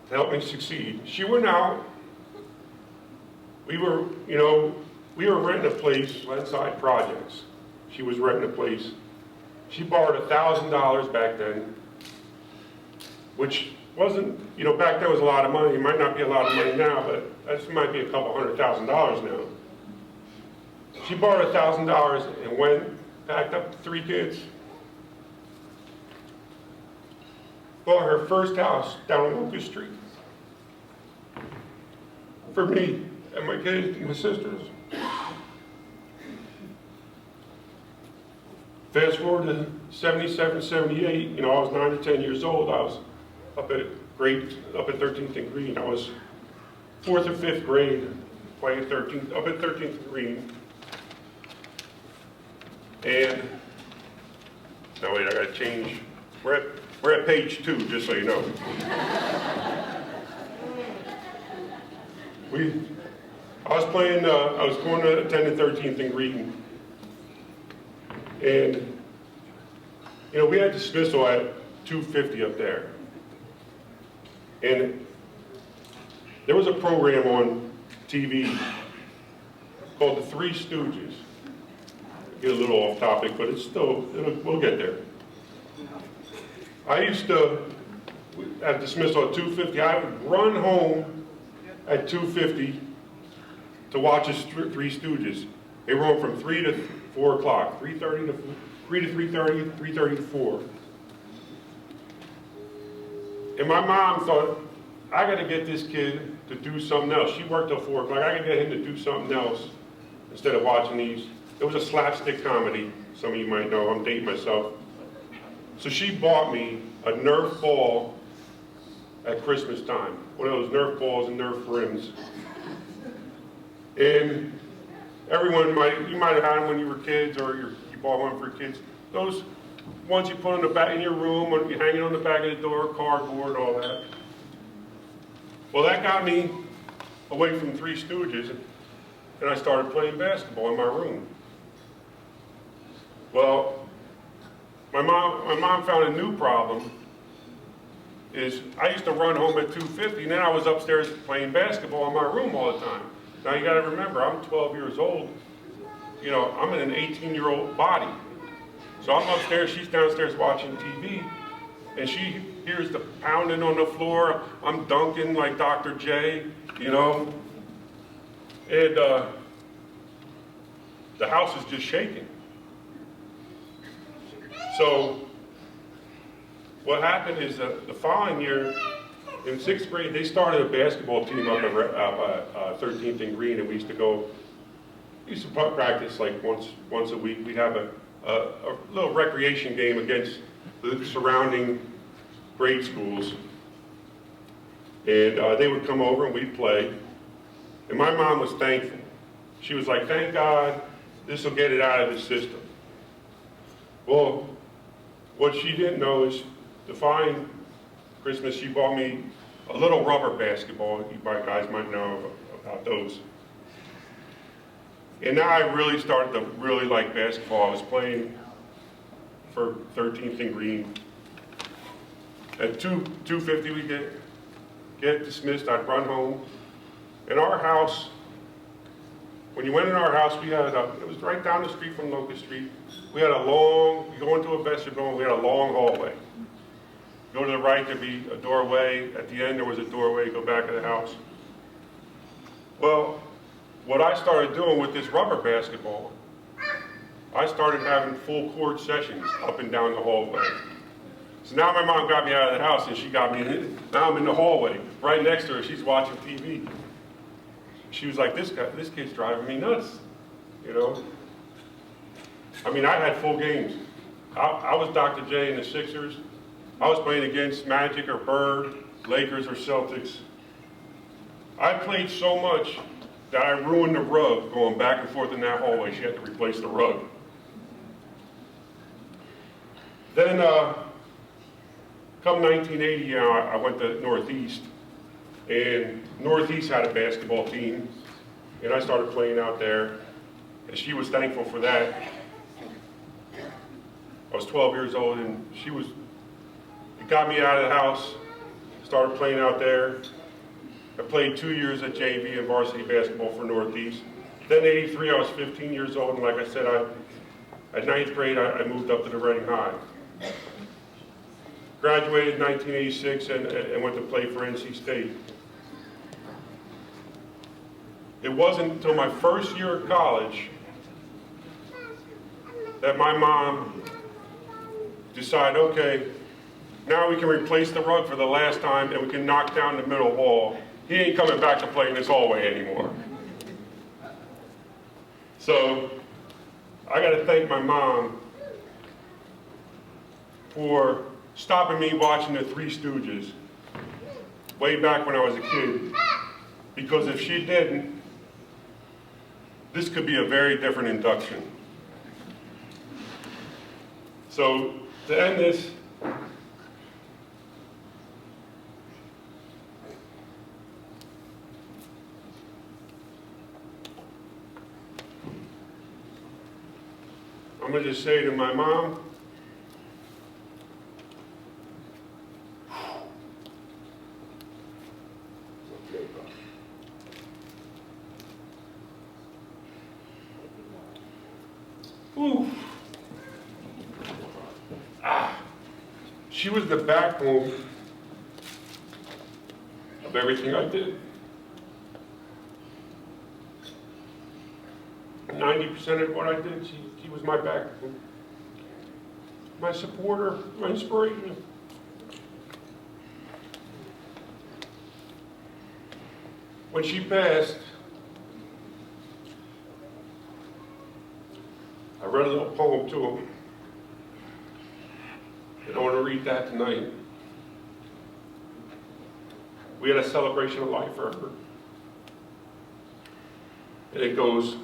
to help me succeed. She went out. We were renting a place, Landside Projects. She was renting a place. She borrowed $1,000 back then, which wasn't, you know, back then was a lot of money. It might not be a lot of money now, but this might be a couple $100,000 now. She borrowed $1,000 and went, packed up 3 kids, bought her first house down on Locust Street for me and my kids and my sisters. Fast forward to '77, '78, you know, I was 9 or 10 years old. I was up at 13th and Green. I was 4th or 5th grade, playing up at 13th and Green. And, now wait, I gotta change. We're at page 2, just so you know. I was going to attend 13th and Green. And, you know, we had dismissal at 2:50 up there. And there was a program on TV called the Three Stooges. Get a little off topic, but it's still, we'll get there. I used to, at dismissal at 2:50, I would run home at 2:50 to watch the Three Stooges. They were on from 3 to 4 o'clock, 3:30 to 3 to 3:30, 3:30 to 4. And my mom thought, I got to get this kid to do something else. She worked till 4 o'clock. I got to get him to do something else instead of watching these. It was a slapstick comedy. Some of you might know. I'm dating myself. So she bought me a Nerf ball at Christmas time. One of those Nerf balls and Nerf rims. And everyone you might have had them when you were kids, or you bought one for kids. Those ones you put on the back in your room, or you hang it on the back of the door, cardboard, all that. Well, that got me away from Three Stooges, and I started playing basketball in my room. Well, my mom found a new problem. Is I used to run home at 2:50, and then I was upstairs playing basketball in my room all the time. Now you got to remember, I'm 12 years old. You know, I'm in an 18-year-old body. So I'm upstairs, she's downstairs watching TV, and she hears the pounding on the floor. I'm dunking like Dr. J, you know, and the house is just shaking. So what happened is the following year, in 6th grade, they started a basketball team up at 13th and Green, and we used to practice like once a week. We'd have a little recreation game against the surrounding grade schools. And they would come over and we'd play. And my mom was thankful. She was like, thank God, this will get it out of the system. Well, what she didn't know is the following Christmas, she bought me a little rubber basketball. You guys might know about those. And now I really started to really like basketball. I was playing for 13th and Green. At 2:50 we get dismissed. I'd run home. In our house, when you went in our house, we had it was right down the street from Locust Street. We had you go into a vestibule, we had a long hallway. Go to the right, there'd be a doorway. At the end, there was a doorway, go back of the house. Well, what I started doing with this rubber basketball, I started having full court sessions up and down the hallway. So now my mom got me out of the house and she got me in. Now I'm in the hallway, right next to her, she's watching TV. She was like, this kid's driving me nuts, you know? I mean, I had full games. I was Dr. J in the Sixers. I was playing against Magic or Bird, Lakers or Celtics. I played so much that I ruined the rug going back and forth in that hallway. She had to replace the rug. Then, come 1980, I went to Northeast, and Northeast had a basketball team, and I started playing out there, and she was thankful for that. I was 12 years old, and it got me out of the house, started playing out there. I played 2 years at JV and varsity basketball for Northeast. Then in '83, I was 15 years old, and like I said, at 9th grade, I moved up to the Reading High. Graduated in 1986 and went to play for NC State. It wasn't until my first year of college that my mom decided, okay, now we can replace the rug for the last time and we can knock down the middle wall. He ain't coming back to play in this hallway anymore. So I got to thank my mom for stopping me watching the Three Stooges way back when I was a kid. Because if she didn't, this could be a very different induction. So to end this, I'm going to just say to my mom, she was the backbone of everything I did. 90% of what I did, she was my backbone, my supporter, my inspiration. When she passed, I read a little poem to him, and I want to read that tonight. We had a celebration of life for her. And it goes,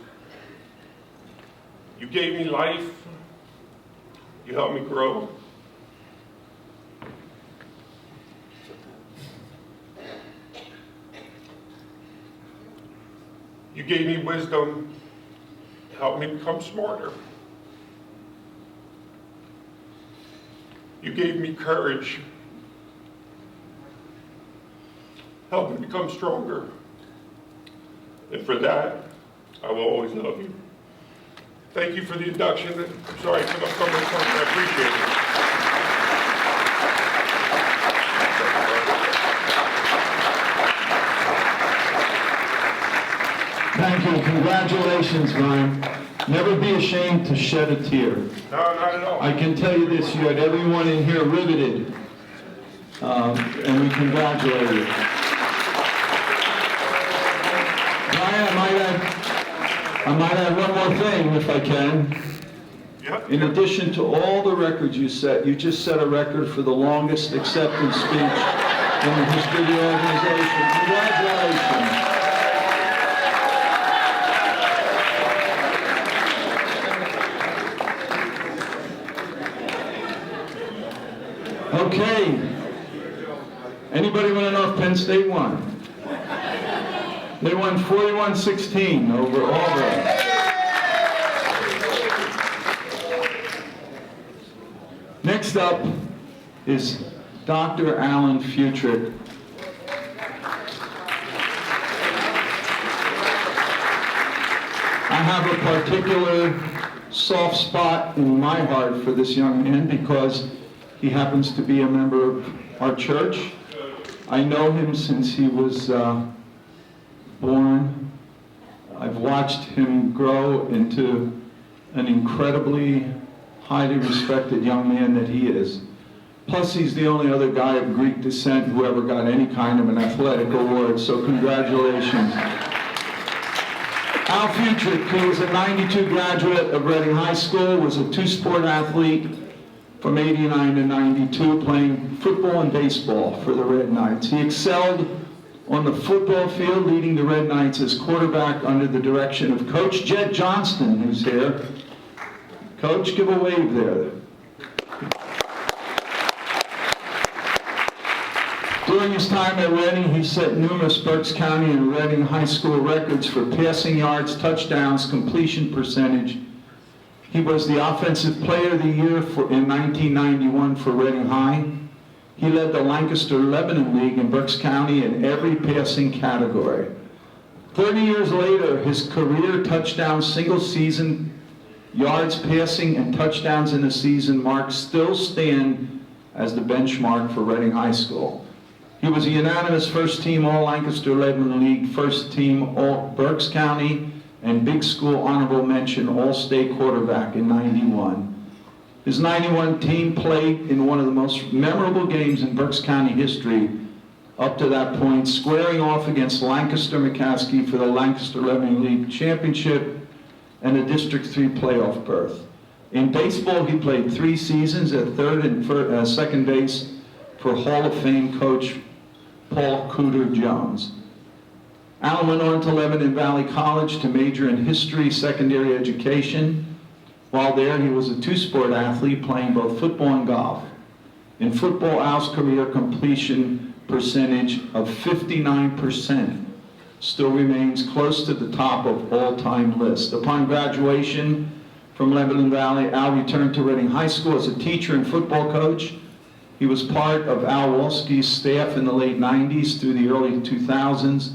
you gave me life, you helped me grow. You gave me wisdom, helped me become smarter. You gave me courage, helped me become stronger. And for that, I will always love you. Thank you for the induction. I'm sorry for the so much time. I appreciate it. Thank you. Congratulations, Ryan. Never be ashamed to shed a tear. No, not at all. I can tell you this, you had everyone in here riveted, and we congratulate you. Ryan, I might add one more thing, if I can. Yep. In addition to all the records you set, you just set a record for the longest acceptance speech in the history of the organization. Congratulations. Okay. Anybody want to know if Penn State won? They won 41-16 over Auburn. Next up is Dr. Alan Futrick. I have a particular soft spot in my heart for this young man because he happens to be a member of our church. I know him since he was born. I've watched him grow into an incredibly highly respected young man that he is. Plus, he's the only other guy of Greek descent who ever got any kind of an athletic award, so congratulations. Al Futrick, who was a '92 graduate of Reading High School, was a two-sport athlete from '89 to '92, playing football and baseball for the Red Knights. He excelled on the football field, leading the Red Knights as quarterback under the direction of Coach Jet Johnston, who's here. Coach, give a wave there. During his time at Reading, he set numerous Berks County and Reading High School records for passing yards, touchdowns, completion percentage. He was the Offensive Player of the Year in 1991 for Reading High. He led the Lancaster-Lebanon League in Berks County in every passing category. 30 years later, his career touchdowns, single season, yards passing, and touchdowns in a season marks still stand as the benchmark for Reading High School. He was a unanimous first-team All-Lancaster-Lebanon League, first-team All-Berks County, and Big School honorable mention All-State quarterback in '91. His '91 team played in one of the most memorable games in Berks County history up to that point, squaring off against Lancaster-McCaskey for the Lancaster-Lebanon League championship and a District 3 playoff berth. In baseball, he played 3 seasons at third and second base for Hall of Fame coach Paul Cooter Jones. Alan went on to Lebanon Valley College to major in history, secondary education. While there, he was a two-sport athlete, playing both football and golf. In football, Al's career completion percentage of 59% still remains close to the top of all-time list. Upon graduation from Lebanon Valley, Al returned to Reading High School as a teacher and football coach. He was part of Al Wolski's staff in the late '90s through the early 2000s,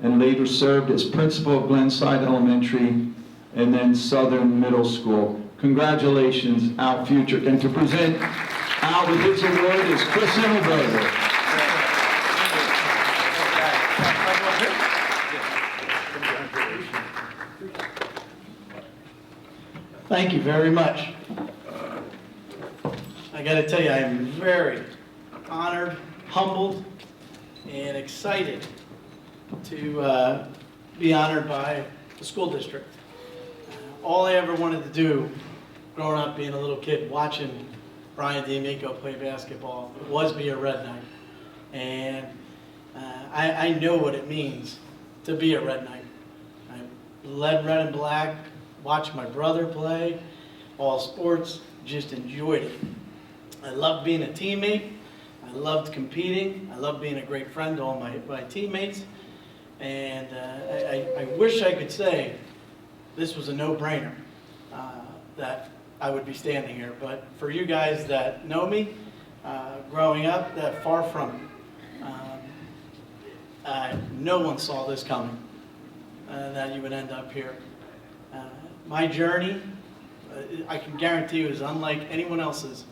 and later served as principal of Glenside Elementary and then Southern Middle School. Congratulations, Al Futrick. And to present Al with his award is Chris Himmelberger. Thank you very much. I got to tell you, I'm very honored, humbled, and excited to be honored by the school district. All I ever wanted to do growing up, being a little kid, watching Brian D'Amico play basketball, was be a Red Knight. And I know what it means to be a Red Knight. I led red and black, watched my brother play, all sports, just enjoyed it. I loved being a teammate. I loved competing. I loved being a great friend to all my teammates. And I wish I could say this was a no-brainer, that I would be standing here. But for you guys that know me, growing up, that far from it. No one saw this coming, that you would end up here. My journey, I can guarantee you, is unlike anyone else's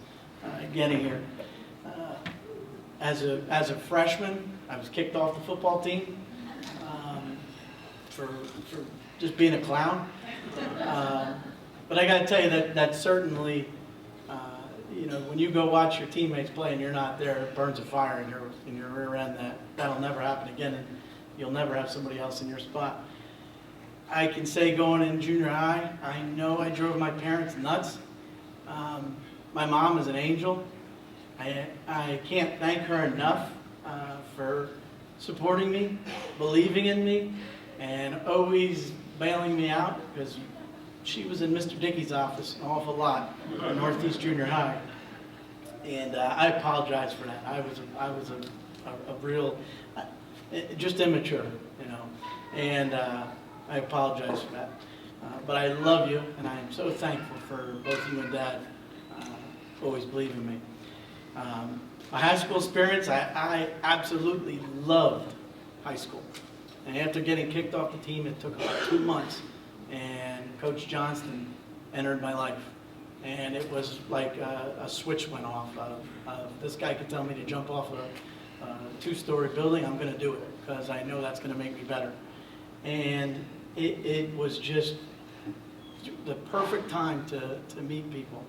getting here. As a freshman, I was kicked off the football team for just being a clown. But I got to tell you that certainly, when you go watch your teammates play and you're not there, it burns a fire in your rear end. That'll never happen again, and you'll never have somebody else in your spot. I can say going in junior high, I know I drove my parents nuts. My mom is an angel. I can't thank her enough for supporting me, believing in me, and always bailing me out, because she was in Mr. Dickey's office an awful lot in Northeast Junior High. And I apologize for that. I was a real, just immature, and I apologize for that. But I love you, and I am so thankful for both you and Dad always believing me. My high school experience, I absolutely loved high school. And after getting kicked off the team, it took about 2 months, and Coach Johnston entered my life. And it was like a switch went off. This guy could tell me to jump off a 2-story building, I'm going to do it, because I know that's going to make me better. And it was just the perfect time to meet people.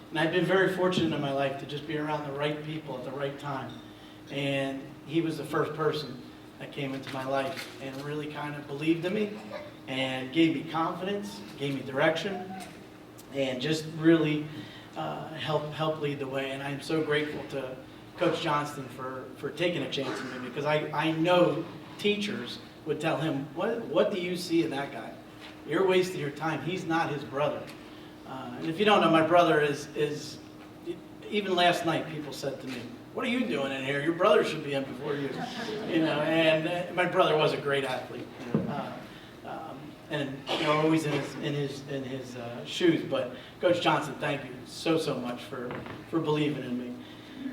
And I've been very fortunate in my life to just be around the right people at the right time. And he was the first person that came into my life and really kind of believed in me and gave me confidence, gave me direction, and just really helped lead the way. And I'm so grateful to Coach Johnston for taking a chance on me, because I know teachers would tell him, what do you see in that guy? You're wasting your time. He's not his brother. And if you don't know, my brother is even last night people said to me, what are you doing in here? Your brother should be in before you. And my brother was a great athlete. And always in his shoes. But Coach Johnson, thank you so much for believing in me.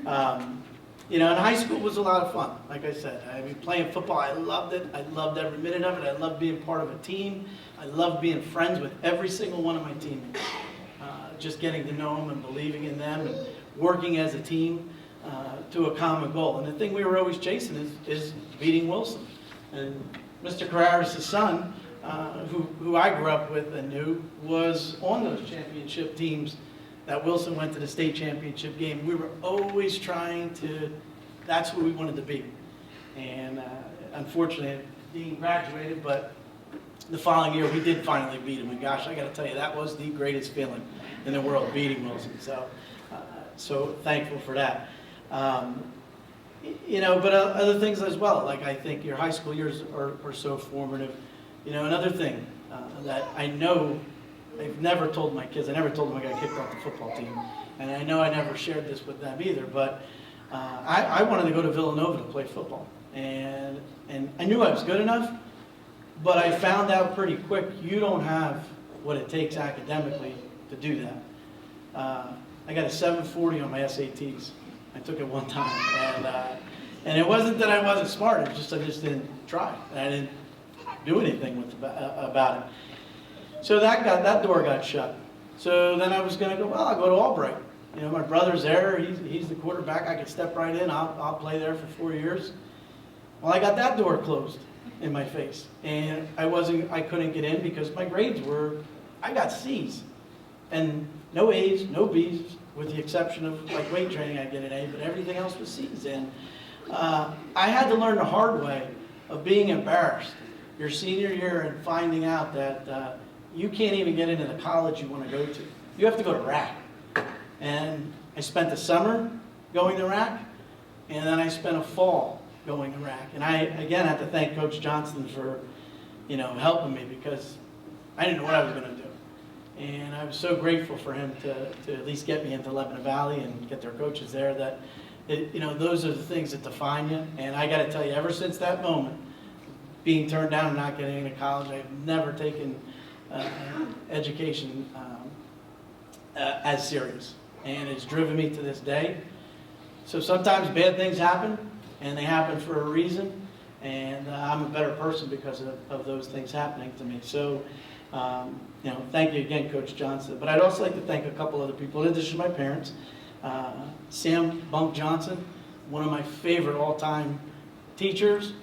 And high school was a lot of fun. Like I said, I mean, playing football, I loved it. I loved every minute of it. I loved being part of a team. I loved being friends with every single one of my teammates. Just getting to know them and believing in them and working as a team to a common goal. And the thing we were always chasing is beating Wilson. And Mr. Claris' son, who I grew up with and knew, was on those championship teams that Wilson went to the state championship game. We were always trying to, that's who we wanted to be. And unfortunately, Dean graduated, but the following year we did finally beat him. And gosh, I got to tell you, that was the greatest feeling in the world, beating Wilson. So thankful for that. But other things as well. Like, I think your high school years are so formative. Another thing that I know I've never told my kids, I never told them I got kicked off the football team. And I know I never shared this with them either, but I wanted to go to Villanova to play football. And I knew I was good enough, but I found out pretty quick, you don't have what it takes academically to do that. I got a 740 on my SATs. I took it one time. And it wasn't that I wasn't smart, it was just I just didn't try. And I didn't do anything about it. So that door got shut. So then I was going to go, well, I'll go to Albright. My brother's there. He's the quarterback. I could step right in. I'll play there for 4 years. Well, I got that door closed in my face. And I couldn't get in because my grades I got C's. And no A's, no B's, with the exception of like weight training, I get an A, but everything else was C's. And I had to learn the hard way of being embarrassed your senior year and finding out that you can't even get into the college you want to go to. You have to go to RAC. And I spent the summer going to RAC, and then I spent a fall going to RAC. And I, again, have to thank Coach Johnston for, helping me, because I didn't know what I was going to do. And I was so grateful for him to at least get me into Lebanon Valley and get their coaches there. That, those are the things that define you. And I got to tell you, ever since that moment, being turned down and not getting into college, I've never taken education as serious. And it's driven me to this day. So sometimes bad things happen, and they happen for a reason. And I'm a better person because of those things happening to me. So, thank you again, Coach Johnson. But I'd also like to thank a couple other people. In addition to my parents, Sam Bunk Johnson, one of my favorite all-time teachers,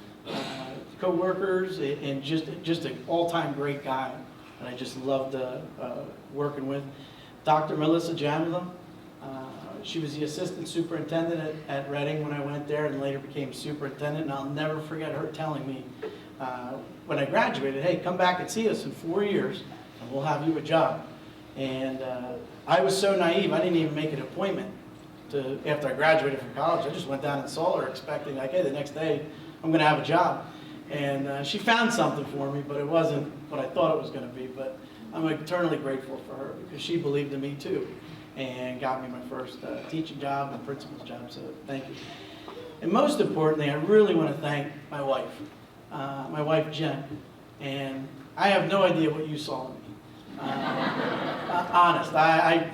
co-workers, and just an all-time great guy that I just loved working with. Dr. Melissa Jamila, she was the assistant superintendent at Reading when I went there, and later became superintendent. And I'll never forget her telling me when I graduated, hey, come back and see us in 4 years and we'll have you a job. And I was so naive, I didn't even make an appointment after I graduated from college. I just went down and saw her expecting, like, hey, the next day I'm going to have a job. And she found something for me, but it wasn't what I thought it was going to be. But I'm eternally grateful for her, because she believed in me too and got me my first teaching job and principal's job. So thank you. And most importantly, I really want to thank my wife Jen. And I have no idea what you saw in me. Honest,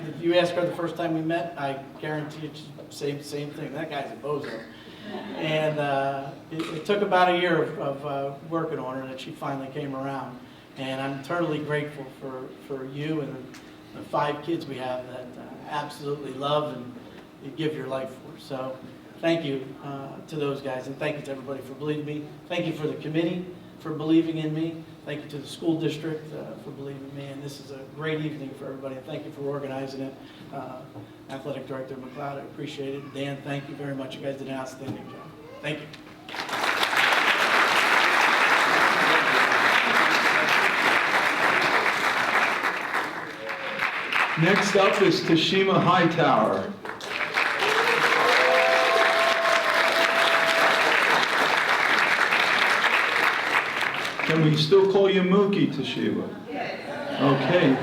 if you ask her the first time we met, I guarantee you same thing. That guy's a bozo. And it took about a year of working on her that she finally came around. And I'm eternally grateful for you and the 5 kids we have that absolutely love and you give your life for. So thank you to those guys, and thank you to everybody for believing in me. Thank you for the committee for believing in me. Thank you to the school district for believing in me. And this is a great evening for everybody. Thank you for organizing it. Athletic Director McLeod, I appreciate it. Dan, thank you very much. You guys did an outstanding job. Thank you. Next up is Tashima Hightower. Can we still call you Mookie, Tashima? Okay.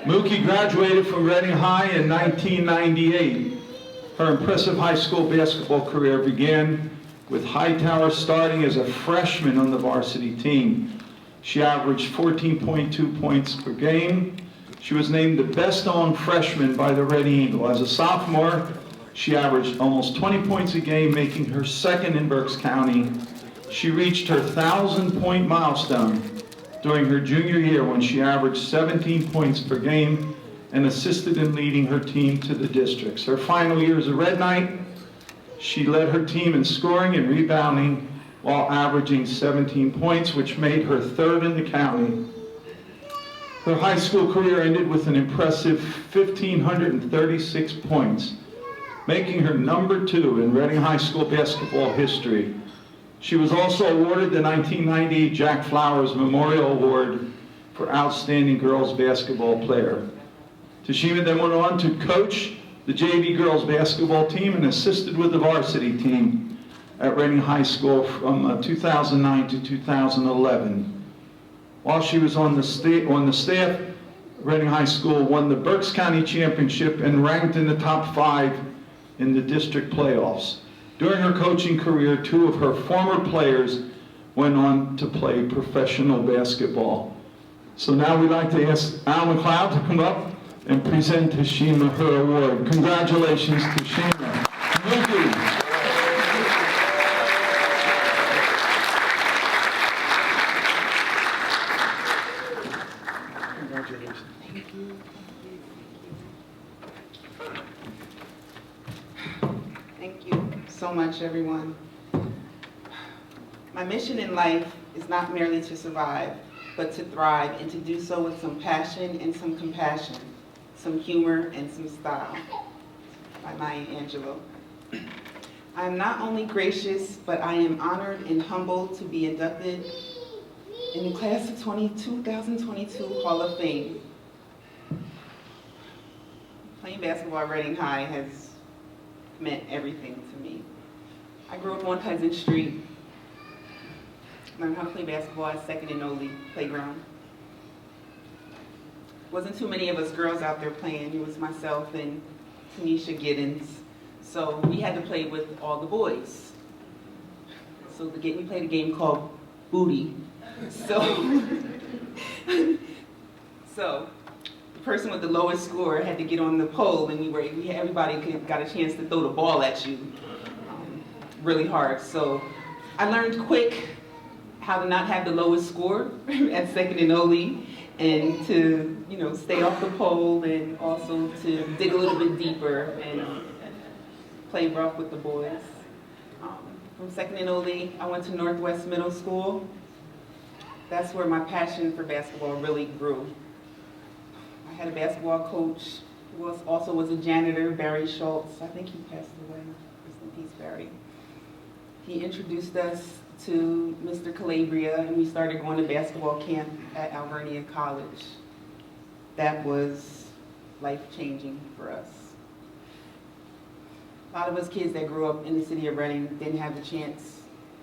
Mookie graduated from Reading High in 1998. Her impressive high school basketball career began with Hightower starting as a freshman on the varsity team. She averaged 14.2 points per game. She was named the best-known freshman by the Red Eagle. As a sophomore, she averaged almost 20 points a game, making her second in Berks County. She reached her 1,000-point milestone during her junior year when she averaged 17 points per game and assisted in leading her team to the districts. Her final year as a Red Knight, she led her team in scoring and rebounding while averaging 17 points, which made her third in the county. Her high school career ended with an impressive 1,536 points, making her number 2 in Reading High School basketball history. She was also awarded the 1998 Jack Flowers Memorial Award for Outstanding Girls Basketball Player. Tashima then went on to coach the JV girls basketball team and assisted with the varsity team at Reading High School from 2009 to 2011. While she was on the staff, Reading High School won the Berks County Championship and ranked in the top 5 in the district playoffs. During her coaching career, 2 of her former players went on to play professional basketball. So now we'd like to ask Al McLeod to come up and present Tashima her award. Congratulations, Tashima. Thank you. Thank you so much, everyone. My mission in life is not merely to survive, but to thrive, and to do so with some passion and some compassion. some humor, and some style by Maya Angelou. I am not only gracious, but I am honored and humbled to be inducted in the class of 2022 Hall of Fame. Playing basketball at Reading High has meant everything to me. I grew up on Pleasant Street, learned how to play basketball at Second and Ole playground. Wasn't too many of us girls out there playing. It was myself and Tanisha Giddens. So we had to play with all the boys. So we played a game called Booty. So the person with the lowest score had to get on the pole, and everybody got a chance to throw the ball at you really hard. So I learned quick how to not have the lowest score at Second and Ole, and to stay off the pole, and also to dig a little bit deeper and play rough with the boys. From Second and Ole, I went to Northwest Middle School. That's where my passion for basketball really grew. I had a basketball coach who also was a janitor, Barry Schultz. I think he passed away. Rest in peace, Barry. He introduced us to Mr. Calabria, and we started going to basketball camp at Alvernia College. That was life-changing for us. A lot of us kids that grew up in the city of Reading didn't have the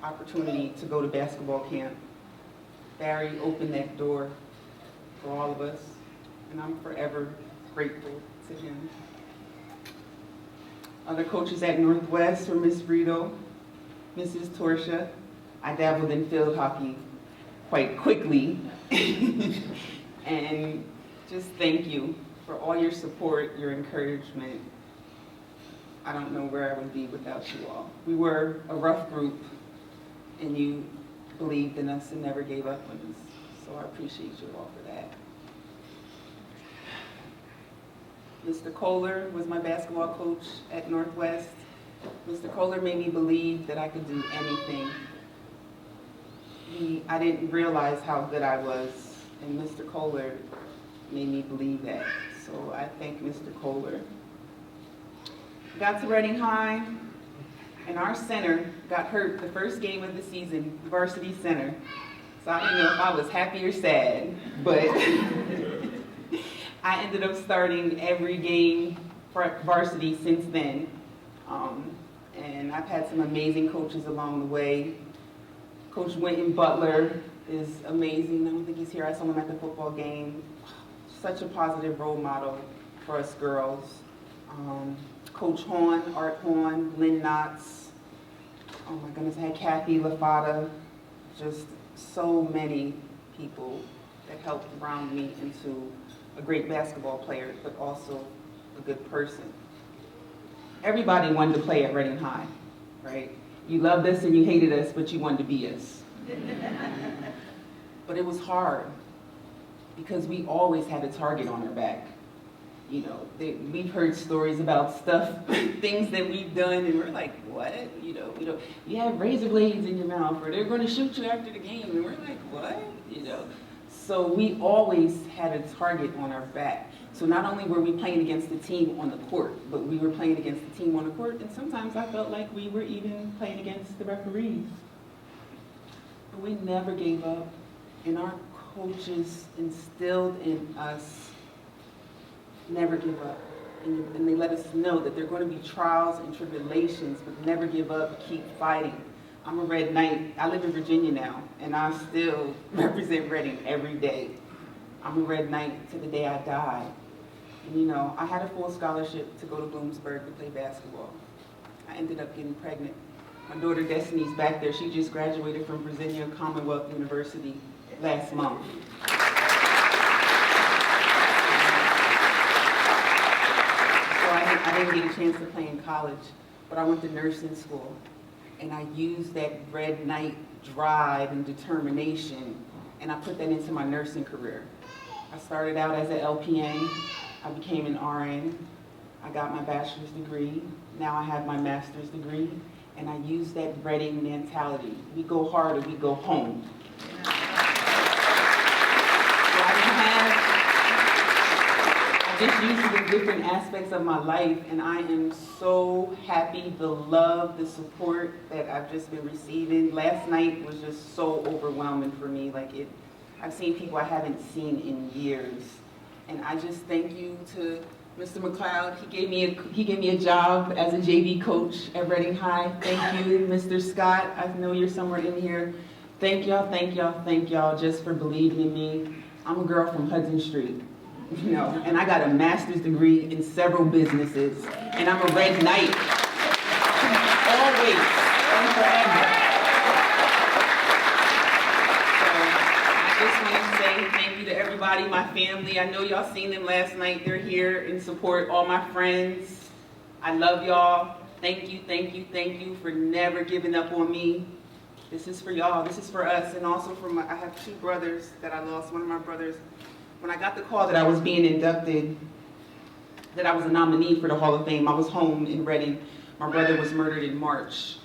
opportunity to go to basketball camp. Barry opened that door for all of us, and I'm forever grateful to him. Other coaches at Northwest were Miss Brito, Mrs. Torsha. I dabbled in field hockey quite quickly. And just thank you for all your support, your encouragement. I don't know where I would be without you all. We were a rough group, and you believed in us and never gave up on us. So I appreciate you all for that. Mr. Kohler was my basketball coach at Northwest. Mr. Kohler made me believe that I could do anything. I didn't realize how good I was, and Mr. Kohler made me believe that. So I thank Mr. Kohler. Got to Reading High, and our center got hurt the first game of the season, varsity center. So I didn't know if I was happy or sad, but I ended up starting every game for varsity since then. And I've had some amazing coaches along the way. Coach Winton Butler is amazing. I don't think he's here. I saw him at the football game. Such a positive role model for us girls. Coach Horn, Art Horn, Lynn Knotts. Oh my goodness, I had Kathy LaFada. Just so many people that helped round me into a great basketball player, but also a good person. Everybody wanted to play at Reading High, right? You loved us and you hated us, but you wanted to be us. But it was hard because we always had a target on our back. We've heard stories about stuff, things that we've done, and we're like, what? You have razor blades in your mouth, or they're going to shoot you after the game, and we're like, what? So we always had a target on our back. So not only were we playing against the team on the court, but we were playing against the team on the court, and sometimes I felt like we were even playing against the referees. But we never gave up, and our coaches instilled in us, never give up. And they let us know that there are going to be trials and tribulations, but never give up, keep fighting. I'm a Red Knight. I live in Virginia now, and I still represent Reading every day. I'm a Red Knight to the day I die. And I had a full scholarship to go to Bloomsburg to play basketball. I ended up getting pregnant. My daughter Destiny's back there. She just graduated from Virginia Commonwealth University last month. I didn't get a chance to play in college, but I went to nursing school, and I used that Red Knight drive and determination, and I put that into my nursing career. I started out as an LPN, I became an RN, I got my bachelor's degree, now I have my master's degree, and I use that Reading mentality. We go hard or we go home. I I've just used it in different aspects of my life, and I am so happy. The love, the support that I've just been receiving. Last night was just so overwhelming for me. I've seen people I haven't seen in years, and I just thank you to Mr. McLeod. He gave me a job as a JV coach at Reading High. Thank you, Mr. Scott. I know you're somewhere in here. Thank y'all just for believing in me. I'm a girl from Hudson Street, and I got a master's degree in several businesses, and I'm a Red Knight. Always and forever. So I just want to say thank you to everybody, my family. I know y'all seen them last night. They're here in support, all my friends. I love y'all. Thank you for never giving up on me. This is for y'all, this is for us, and also for I have two brothers that I lost. One of my brothers, when I got the call that I was being inducted, that I was a nominee for the Hall of Fame, I was home in Reading. My brother was murdered in March.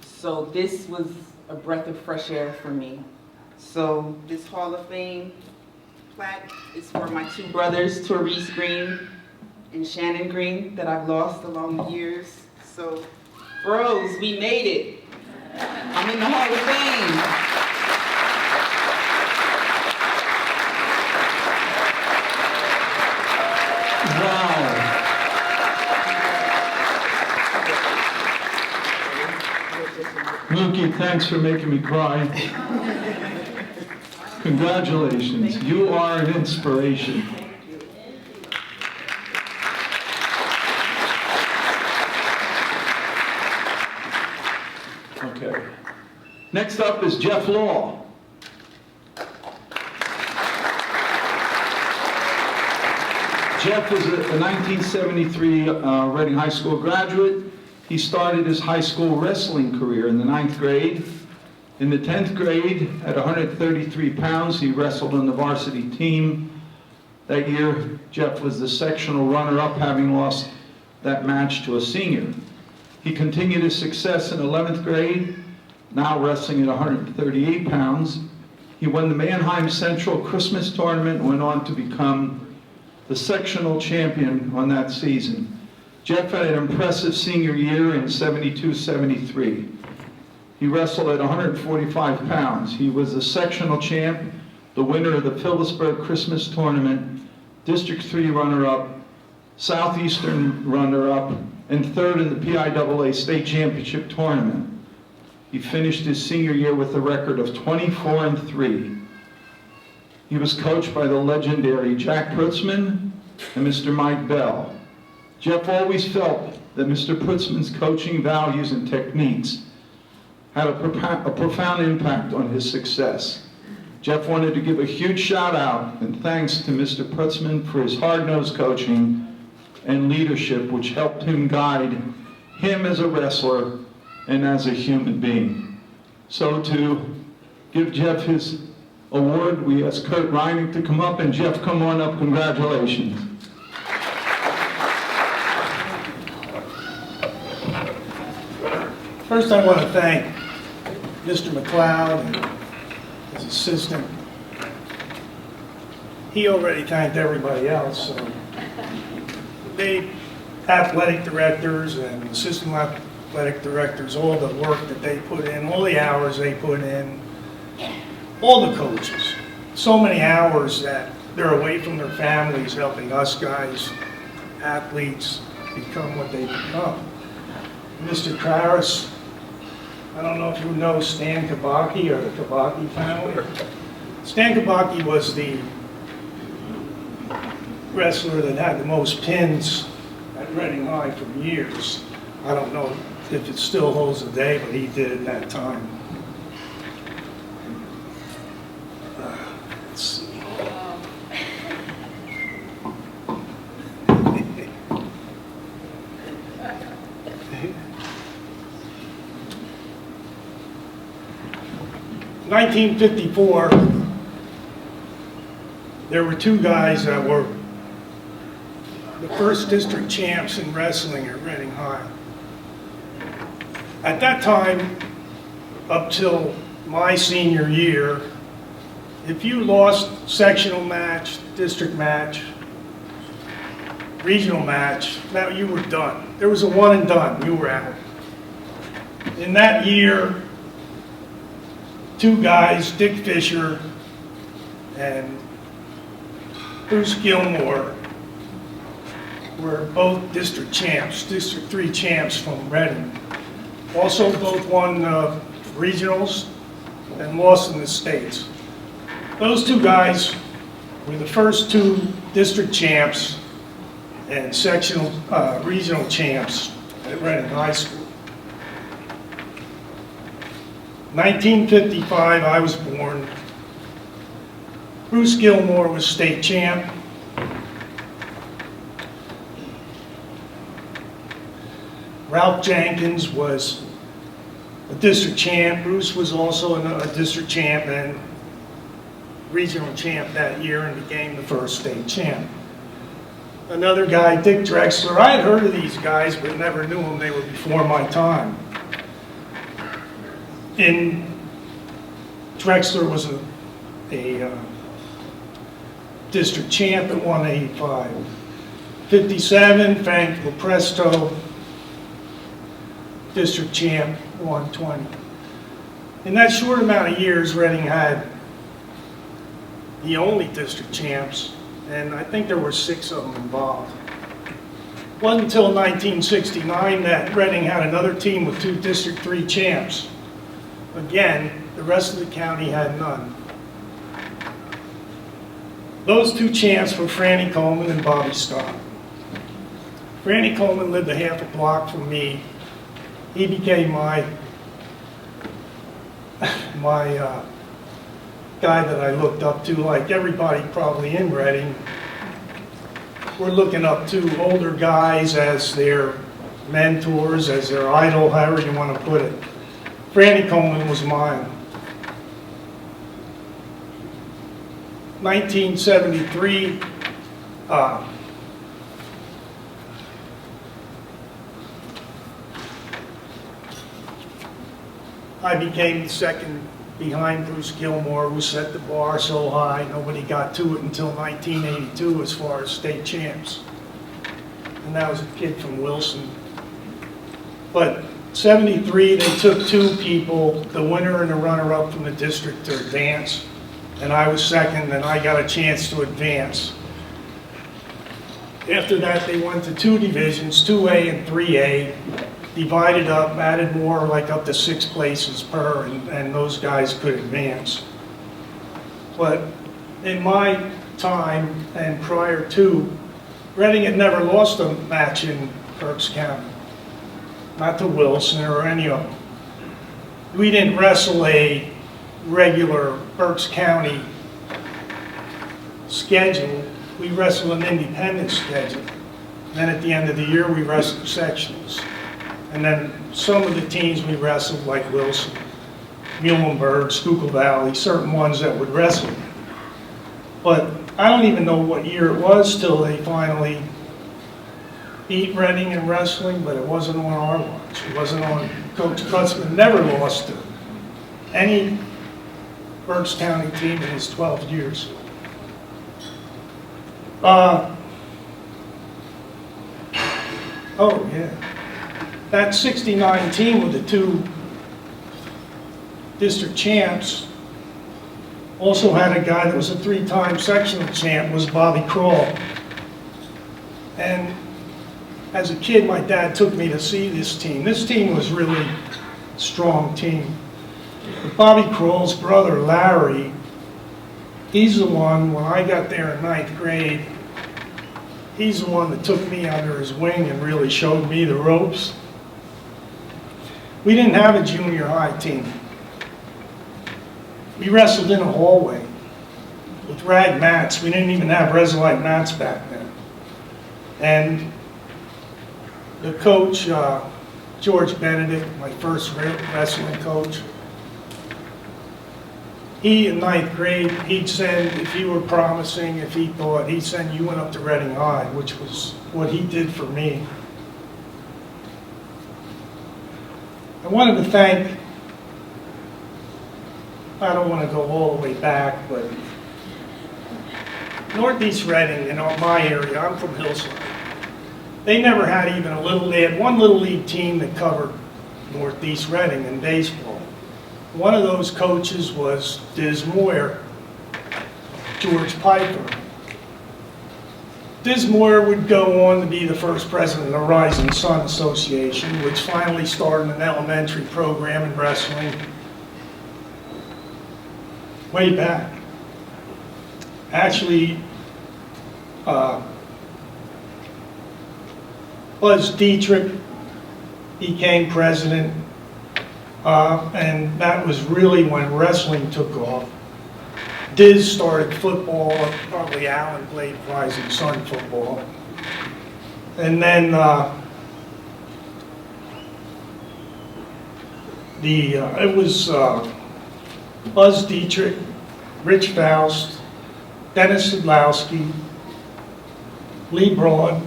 So this was a breath of fresh air for me. So this Hall of Fame plaque is for my two brothers, Therese Green and Shannon Green, that I've lost along the years. So, bros, we made it. I'm in the Hall of Fame. Wow. Mookie, thanks for making me cry. Congratulations. You are an inspiration. Okay. Next up is Jeff Law. Jeff is a 1973 Reading High School graduate. He started his high school wrestling career in the 9th grade. In the 10th grade, at 133 pounds, he wrestled on the varsity team. That year, Jeff was the sectional runner-up, having lost that match to a senior. He continued his success in 11th grade, now wrestling at 138 pounds. He won the Mannheim Central Christmas Tournament and went on to become the sectional champion on that season. Jeff had an impressive senior year in 72-73. He wrestled at 145 pounds. He was the sectional champ, the winner of the Phillipsburg Christmas Tournament, District 3 runner-up, Southeastern runner-up, and third in the PIAA State Championship Tournament. He finished his senior year with a record of 24-3. He was coached by the legendary Jack Prutzman and Mr. Mike Bell. Jeff always felt that Mr. Prutzman's coaching values and techniques had a profound impact on his success. Jeff wanted to give a huge shout out and thanks to Mr. Prutzman for his hard-nosed coaching and leadership, which helped him guide him as a wrestler and as a human being. So to give Jeff his award, we ask Kurt Reining to come up, and Jeff, come on up. Congratulations. First, I want to thank Mr. McLeod and his assistant. He already thanked everybody else, so the athletic directors and assistant athletic directors, all the work that they put in, all the hours they put in, all the coaches, so many hours that they're away from their families helping us guys, athletes, become what they become. Mr. Claris, I don't know if you know Stan Kabaki or the Kabaki family. Stan Kabaki was the wrestler that had the most pins at Reading High for years. I don't know if it still holds today, but he did at that time. Let's see. In 1954, there were two guys that were the first district champs in wrestling at Reading High. At that time, up till my senior year, if you lost sectional match, district match, regional match, now you were done. There was a one and done, you were out. In that year, two guys, Dick Fisher and Bruce Gilmore, were both district champs, District 3 champs from Reading. Also both won regionals and lost in the states. Those two guys were the first two district champs and sectional regional champs at Reading High School. 1955, I was born. Bruce Gilmore was state champ. Ralph Jenkins was a district champ. Bruce was also a district champ and regional champ that year and became the first state champ. Another guy, Dick Drexler. I had heard of these guys, but never knew them. They were before my time. Drexler was a district champ at 185. 57, Frank LaPresto, district champ, 120. In that short amount of years, Reading had the only district champs, and I think there were 6 of them involved. It wasn't until 1969 that Reading had another team with 2 District 3 champs. Again, the rest of the county had none. Those 2 champs were Franny Coleman and Bobby Scott. Franny Coleman lived a half a block from me. He became my guy that I looked up to, like everybody probably in Reading. We're looking up to older guys as their mentors, as their idol, however you want to put it. Franny Coleman was mine. 1973, I became the second behind Bruce Gilmore, who set the bar so high nobody got to it until 1982 as far as state champs. And that was a kid from Wilson. But 73, they took 2 people, the winner and the runner-up from the district, to advance. And I was second, and I got a chance to advance. After that, they went to 2 divisions, 2A and 3A, divided up, added more, like up to 6 places per, and those guys could advance. But in my time and prior to, Reading had never lost a match in Berks County. Not to Wilson or any of them. We didn't wrestle a regular Berks County schedule. We wrestled an independent schedule. And then at the end of the year, we wrestled sectionals. And then some of the teams we wrestled, like Wilson, Muhlenberg, Schuylkill Valley, certain ones that would wrestle. But I don't even know what year it was till they finally beat Reading in wrestling, but it wasn't on our watch. It wasn't on Coach Kutzman. Never lost to any Berks County team in his 12 years. Oh, yeah. That 69 team with the 2 district champs also had a guy that was a 3-time sectional champ, was Bobby Kroll. And as a kid, my dad took me to see this team. This team was really a strong team. But Bobby Kroll's brother, Larry, he's the one, when I got there in 9th grade, he's the one that took me under his wing and really showed me the ropes. We didn't have a junior high team. We wrestled in a hallway with rag mats. We didn't even have Resolite mats back then. And the coach, George Benedict, my first wrestling coach, he in 9th grade, he'd send, if you were promising, if he thought, he'd send you up to Reading High, which was what he did for me. I wanted to thank, I don't want to go all the way back, but Northeast Reading, in my area, I'm from Hillside. they never had even a little, they had one little league team that covered Northeast Reading in baseball. One of those coaches was Diz Moyer, George Piper. Diz Moyer would go on to be the first president of the Rising Sun Association, which finally started an elementary program in wrestling way back. Actually, Buzz Dietrich became president, and that was really when wrestling took off. Diz started football, probably Alan played Rising Sun football. And then it was Buzz Dietrich, Rich Faust, Dennis Sadlowski, Lee Broad.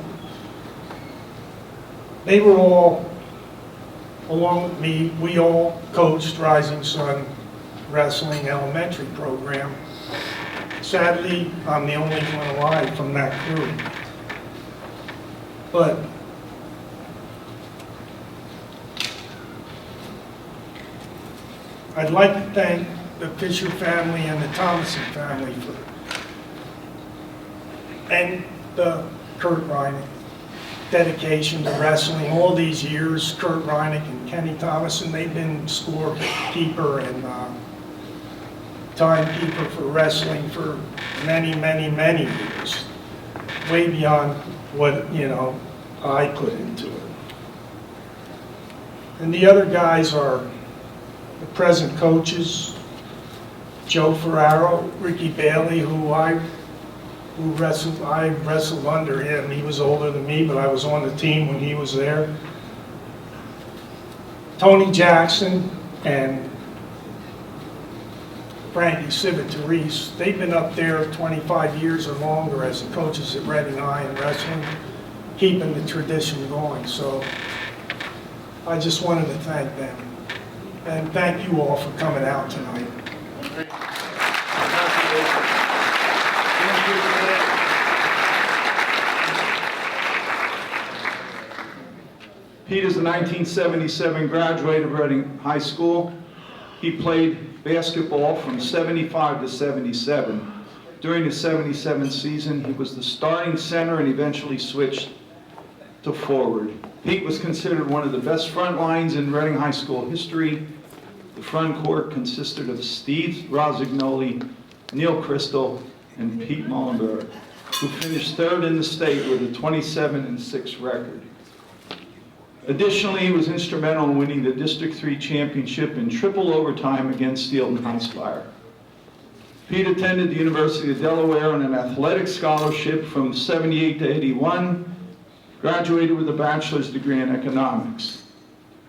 They were all, along with me, we all coached Rising Sun Wrestling elementary program. Sadly, I'm the only one alive from that crew. But I'd like to thank the Fisher family and the Thomason family and the Kurt Reinick dedication to wrestling all these years. Kurt Reinick and Kenny Thomason, they've been scorekeeper and timekeeper for wrestling for many, many, many years, way beyond what, I put into it. And the other guys are the present coaches, Joe Ferraro, Ricky Bailey, I wrestled under him. He was older than me, but I was on the team when he was there. Tony Jackson and Frankie Civitarese, they've been up there 25 years or longer as the coaches at Reading High in wrestling, keeping the tradition going. So I just wanted to thank them. And thank you all for coming out tonight. Pete is a 1977 graduate of Reading High School. He played basketball from 75 to 77. During the 77 season, he was the starting center and eventually switched to forward. Pete was considered one of the best front lines in Reading High School history. The front court consisted of Steve Rosignoli, Neil Crystal, and Pete Mullenberg, who finished third in the state with a 27-6 record. Additionally, he was instrumental in winning the District 3 championship in triple overtime against Steel and Huntsfire. Pete attended the University of Delaware on an athletic scholarship from 78 to 81, graduated with a bachelor's degree in economics.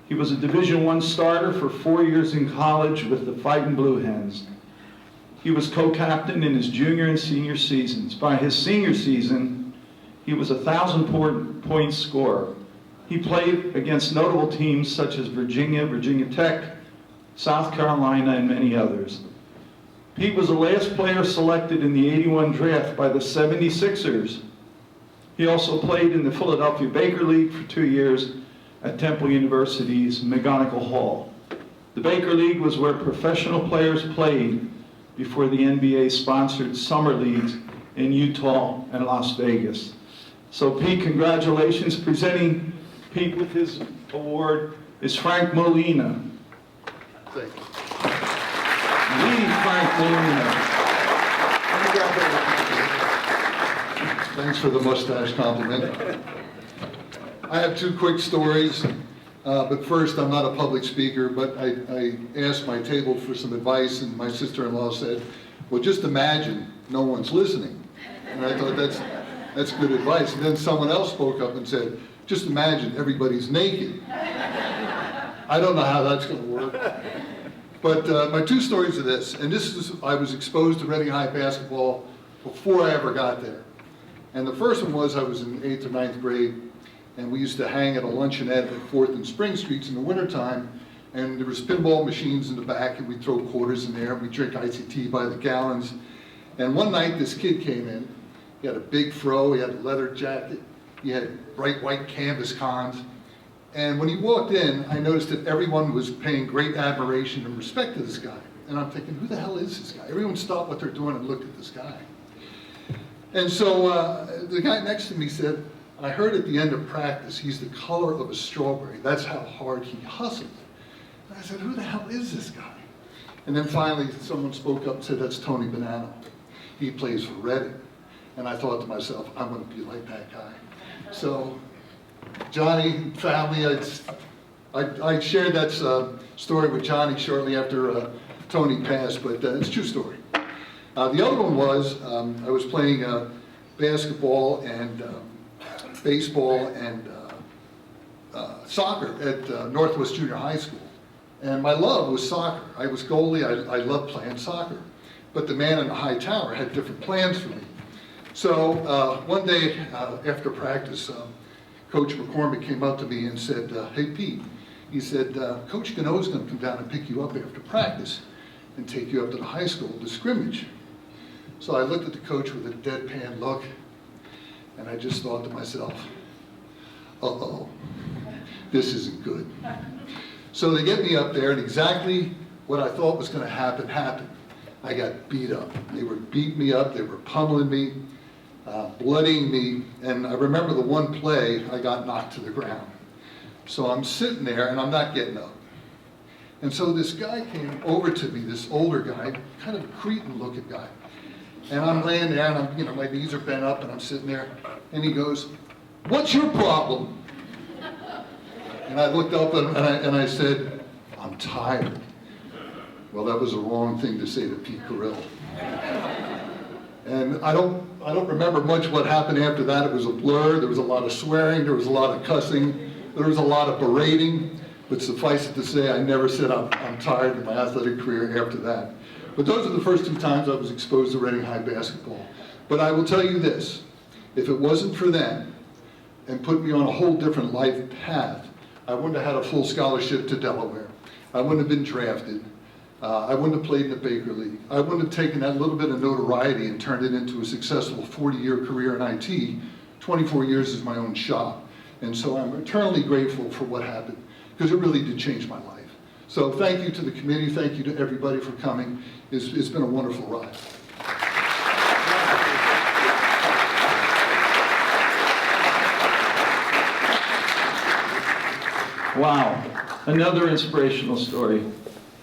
He was a Division I starter for 4 years in college with the Fightin' Blue Hens. He was co-captain in his junior and senior seasons. By his senior season, he was a 1,000-point scorer. He played against notable teams such as Virginia, Virginia Tech, South Carolina, and many others. Pete was the last player selected in the '81 draft by the 76ers. He also played in the Philadelphia Baker League for 2 years at Temple University's McGonigal Hall. The Baker League was where professional players played before the NBA sponsored summer leagues in Utah and Las Vegas. So Pete, congratulations. Presenting Pete with his award is Frank Molina. Thank you. Frank Molina. Thanks for the mustache compliment. I have two quick stories, but first, I'm not a public speaker, but I asked my table for some advice, and my sister-in-law said, well, just imagine no one's listening. And I thought that's good advice. And then someone else spoke up and said, just imagine everybody's naked. I don't know how that's going to work. But my two stories are this, and I was exposed to Reading High basketball before I ever got there. And the first one was I was in 8th or 9th grade, and we used to hang at a luncheonette at 4th and Spring Streets in the wintertime, and there was pinball machines in the back, and we'd throw quarters in there, and we'd drink iced tea by the gallons. And one night this kid came in. He had a big fro, he had a leather jacket, He had bright white canvas cons. And when he walked in, I noticed that everyone was paying great admiration and respect to this guy. And I'm thinking, who the hell is this guy? Everyone stopped what they're doing and looked at this guy. And so the guy next to me said, I heard at the end of practice, he's the color of a strawberry. That's how hard he hustled. And I said, who the hell is this guy? And then finally, someone spoke up and said, that's Tony Bonanno. He plays for Reading. And I thought to myself, I'm going to be like that guy. So, Johnny, family, I shared that story with Johnny shortly after Tony passed, but it's a true story. The other one was, I was playing basketball and baseball and soccer at Northwest Junior High School. And my love was soccer. I was goalie, I loved playing soccer. But the man in the high tower had different plans for me. So one day after practice, Coach McCormick came up to me and said, hey Pete, he said, Coach Gano's gonna come down and pick you up after practice and take you up to the high school to scrimmage. So I looked at the coach with a deadpan look, and I just thought to myself, uh-oh, this isn't good. So they get me up there, and exactly what I thought was gonna happen, happened. I got beat up. They were beating me up, they were pummeling me, bloodying me, and I remember the one play, I got knocked to the ground. So I'm sitting there, and I'm not getting up. And so this guy came over to me, this older guy, kind of a cretin-looking guy. And I'm laying there, and my knees are bent up, and I'm sitting there, and he goes, what's your problem? And I looked up, and I said, I'm tired. Well, that was the wrong thing to say to Pete Carrill. And I don't remember much what happened after that. It was a blur. There was a lot of swearing. There was a lot of cussing. There was a lot of berating. But suffice it to say, I never said I'm tired in my athletic career after that. But those are the first two times I was exposed to Reading High basketball. But I will tell you this, if it wasn't for them and put me on a whole different life path, I wouldn't have had a full scholarship to Delaware. I wouldn't have been drafted. I wouldn't have played in the Baker League. I wouldn't have taken that little bit of notoriety and turned it into a successful 40-year career in IT. 24 years is my own shop. And so I'm eternally grateful for what happened, because it really did change my life. So thank you to the committee, thank you to everybody for coming. It's been a wonderful ride. Wow, another inspirational story.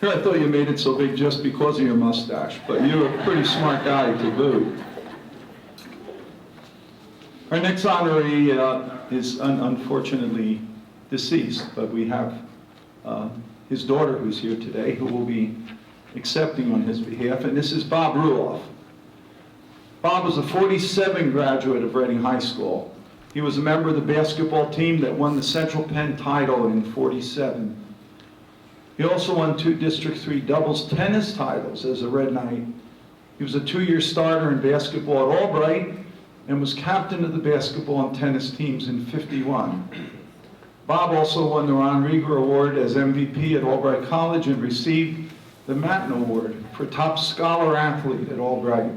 Here I thought you made it so big just because of your mustache, but you're a pretty smart guy to boot. Our next honoree is unfortunately deceased, but we have his daughter who's here today who will be accepting on his behalf, and this is Bob Ruoff. Bob was a 47 graduate of Reading High School. He was a member of the basketball team that won the Central Penn title in '47. He also won 2 District 3 doubles tennis titles as a Red Knight. He was a 2-year starter in basketball at Albright and was captain of the basketball and tennis teams in '51. Bob also won the Ron Rieger Award as MVP at Albright College and received the Matin Award for top scholar athlete at Albright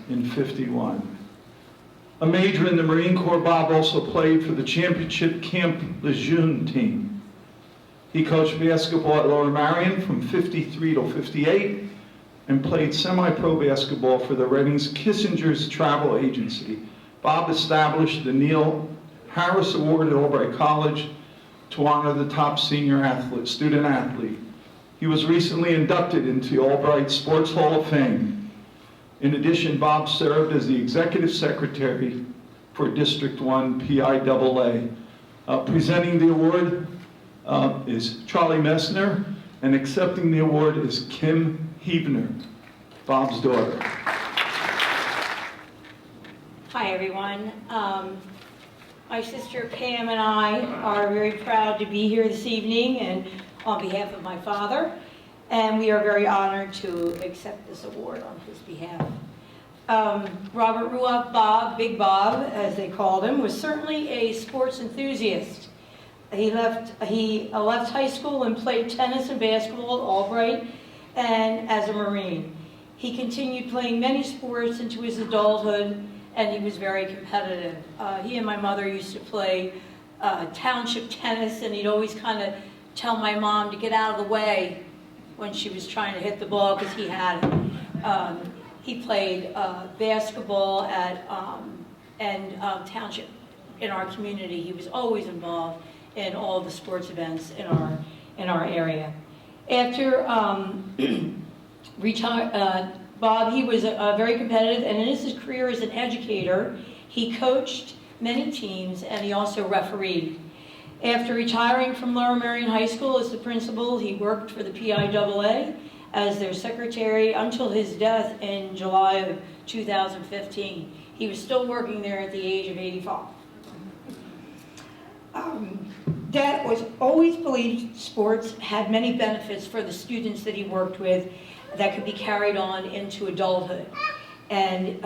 in '51. A major in the Marine Corps, Bob also played for the championship Camp Lejeune team. He coached basketball at Lower Marion from '53 to '58 and played semi-pro basketball for the Reading's Kissinger's Travel Agency. Bob established the Neil Harris Award at Albright College to honor the top senior athlete, student athlete. He was recently inducted into Albright Sports Hall of Fame. In addition, Bob served as the executive secretary for District 1 PIAA. Presenting the award is Charlie Messner, and accepting the award is Kim Hebner, Bob's daughter. Hi, everyone. My sister Pam and I are very proud to be here this evening, and on behalf of my father, and we are very honored to accept this award on his behalf. Robert Ruoff, Bob, Big Bob, as they called him, was certainly a sports enthusiast. He left high school and played tennis and basketball at Albright and as a Marine. He continued playing many sports into his adulthood and he was very competitive. He and my mother used to play township tennis, and he'd always kind of tell my mom to get out of the way when she was trying to hit the ball, because he played basketball at township in our community. He was always involved in all the sports events in our area. After Bob, he was very competitive, and in his career as an educator, he coached many teams, and he also refereed. After retiring from Lower Merion High School as the principal, he worked for the PIAA as their secretary until his death in July of 2015. He was still working there at the age of 85. Dad was always believed sports had many benefits for the students that he worked with that could be carried on into adulthood. And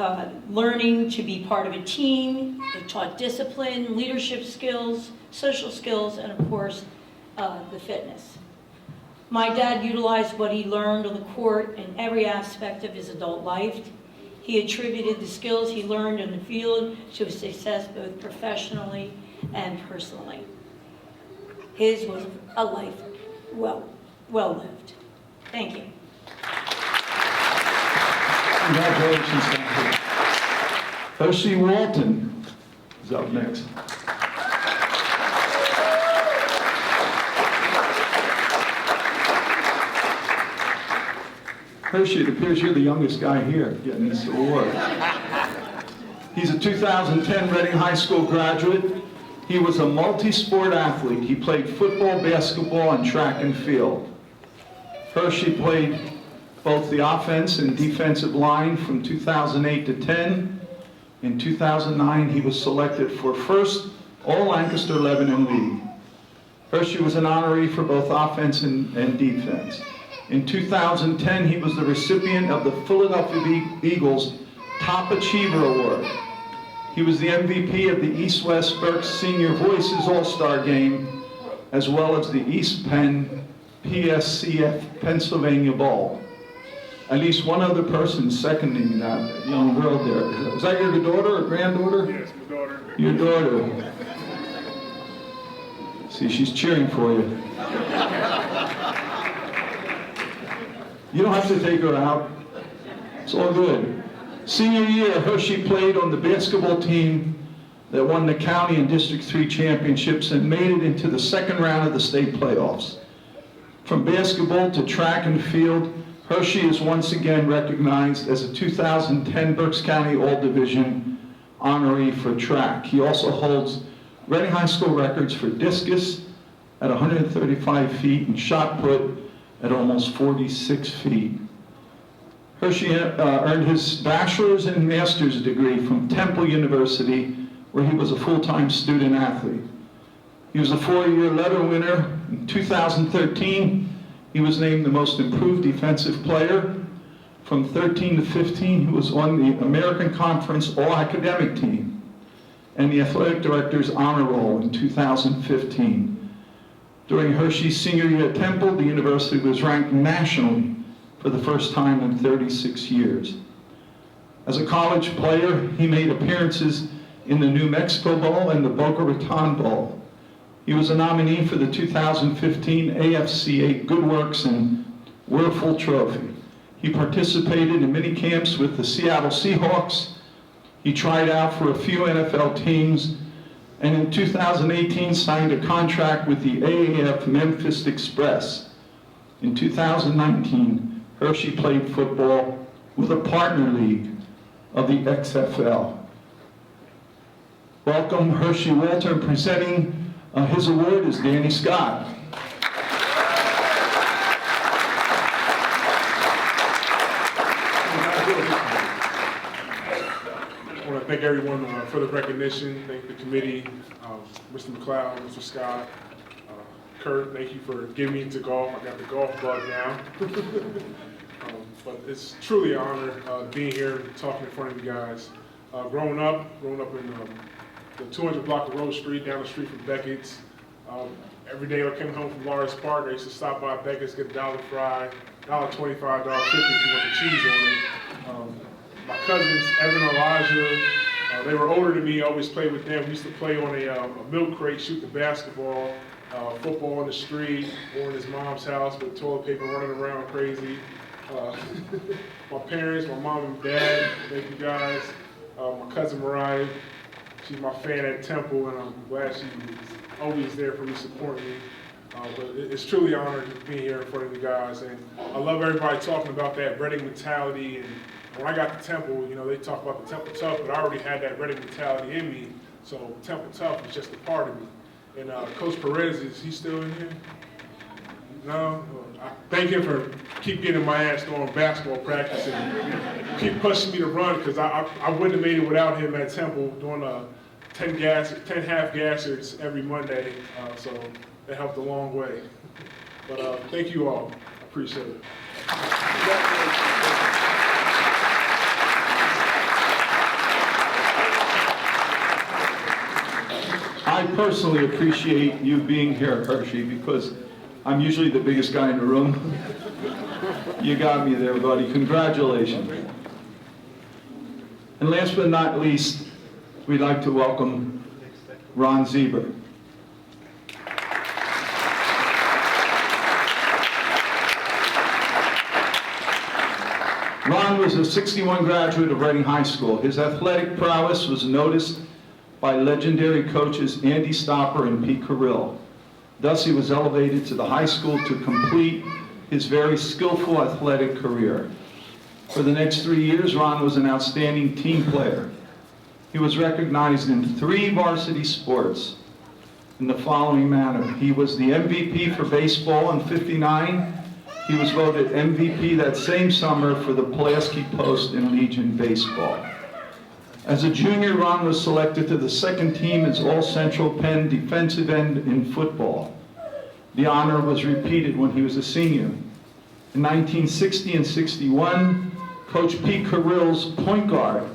learning to be part of a team, it taught discipline, leadership skills, social skills, and of course, the fitness. My dad utilized what he learned on the court in every aspect of his adult life. He attributed the skills he learned in the field to his success both professionally and personally. His was a life well lived. Thank you. Congratulations, thank you. Hershey Walton is up next. Hershey, it appears you're the youngest guy here getting this award. He's a 2010 Reading High School graduate. He was a multi-sport athlete. He played football, basketball, and track and field. Hershey played both the offense and defensive line from 2008 to 10. In 2009, he was selected for first All-Lancaster Lebanon League. Hershey was an honoree for both offense and defense. In 2010, he was the recipient of the Philadelphia Eagles Top Achiever Award. He was the MVP of the East-West Berks Senior Voices All-Star Game, as well as the East Penn PSCF Pennsylvania Bowl. At least one other person seconding that young girl there. Is that your daughter or granddaughter? Yes, my daughter. Your daughter. See, she's cheering for you. You don't have to take her out. It's all good. Senior year, Hershey played on the basketball team that won the county and District 3 championships and made it into the second round of the state playoffs. From basketball to track and field, Hershey is once again recognized as a 2010 Berks County All-Division honoree for track. He also holds Reading High School records for discus at 135 feet and shot put at almost 46 feet. Hershey earned his bachelor's and master's degree from Temple University, where he was a full-time student athlete. He was a 4-year letter winner. In 2013, he was named the most improved defensive player. From 13 to 15, he was on the American Conference All-Academic Team and the Athletic Director's Honor Roll in 2015. During Hershey's senior year at Temple, the university was ranked nationally for the first time in 36 years. As a college player, he made appearances in the New Mexico Bowl and the Boca Raton Bowl. He was a nominee for the 2015 AFCA Good Works and Werfel Trophy. He participated in many camps with the Seattle Seahawks. He tried out for a few NFL teams, and in 2018 signed a contract with the AAF Memphis Express. In 2019, Hershey played football with a partner league of the XFL. Welcome, Hershey Walter, and presenting his award is Danny Scott. I want to thank everyone for the recognition. Thank the committee, Mr. McLeod, Mr. Scott, Kurt, thank you for getting me into golf. I got the golf bug now. But it's truly an honor being here, talking in front of you guys. Growing up in the 200 block of Rose Street, down the street from Beckett's. Every day I came home from Lawrence Park, I used to stop by Beckett's, get a $1 fry, $1.25, $1.50 if you want the cheese on it. My cousins, Evan and Elijah, They were older than me. I always played with them. We used to play on a milk crate, shoot the basketball, football on the street, or in his mom's house with toilet paper running around crazy. My parents, my mom and dad, thank you guys. My cousin Mariah, she's my fan at Temple, and I'm glad she's always there for me, supporting me. But it's truly an honor to be here in front of you guys, and I love everybody talking about that Reading mentality. And when I got to Temple, you know, they talk about the Temple Tough, but I already had that Reading mentality in me, so Temple Tough is just a part of me. And Coach Perez, is he still in here? No? I thank him for keep getting my ass during basketball practice and keep pushing me to run, because I wouldn't have made it without him at Temple doing 10 half gassers every Monday, so that helped a long way. But thank you all. I appreciate it. I personally appreciate you being here, Hershey, because I'm usually the biggest guy in the room. You got me there, buddy. Congratulations. And last but not least, we'd like to welcome Ron Zeber. Ron was a '61 graduate of Reading High School. His athletic prowess was noticed by legendary coaches Andy Stopper and Pete Carrill. Thus, he was elevated to the high school to complete his very skillful athletic career. For the next 3 years, Ron was an outstanding team player. He was recognized in 3 varsity sports in the following manner. He was the MVP for baseball in '59. He was voted MVP that same summer for the Pulaski Post in Legion baseball. As a junior, Ron was selected to the 2nd team as All-Central Penn defensive end in football. The honor was repeated when he was a senior. In 1960 and '61, Coach Pete Carrill's point guard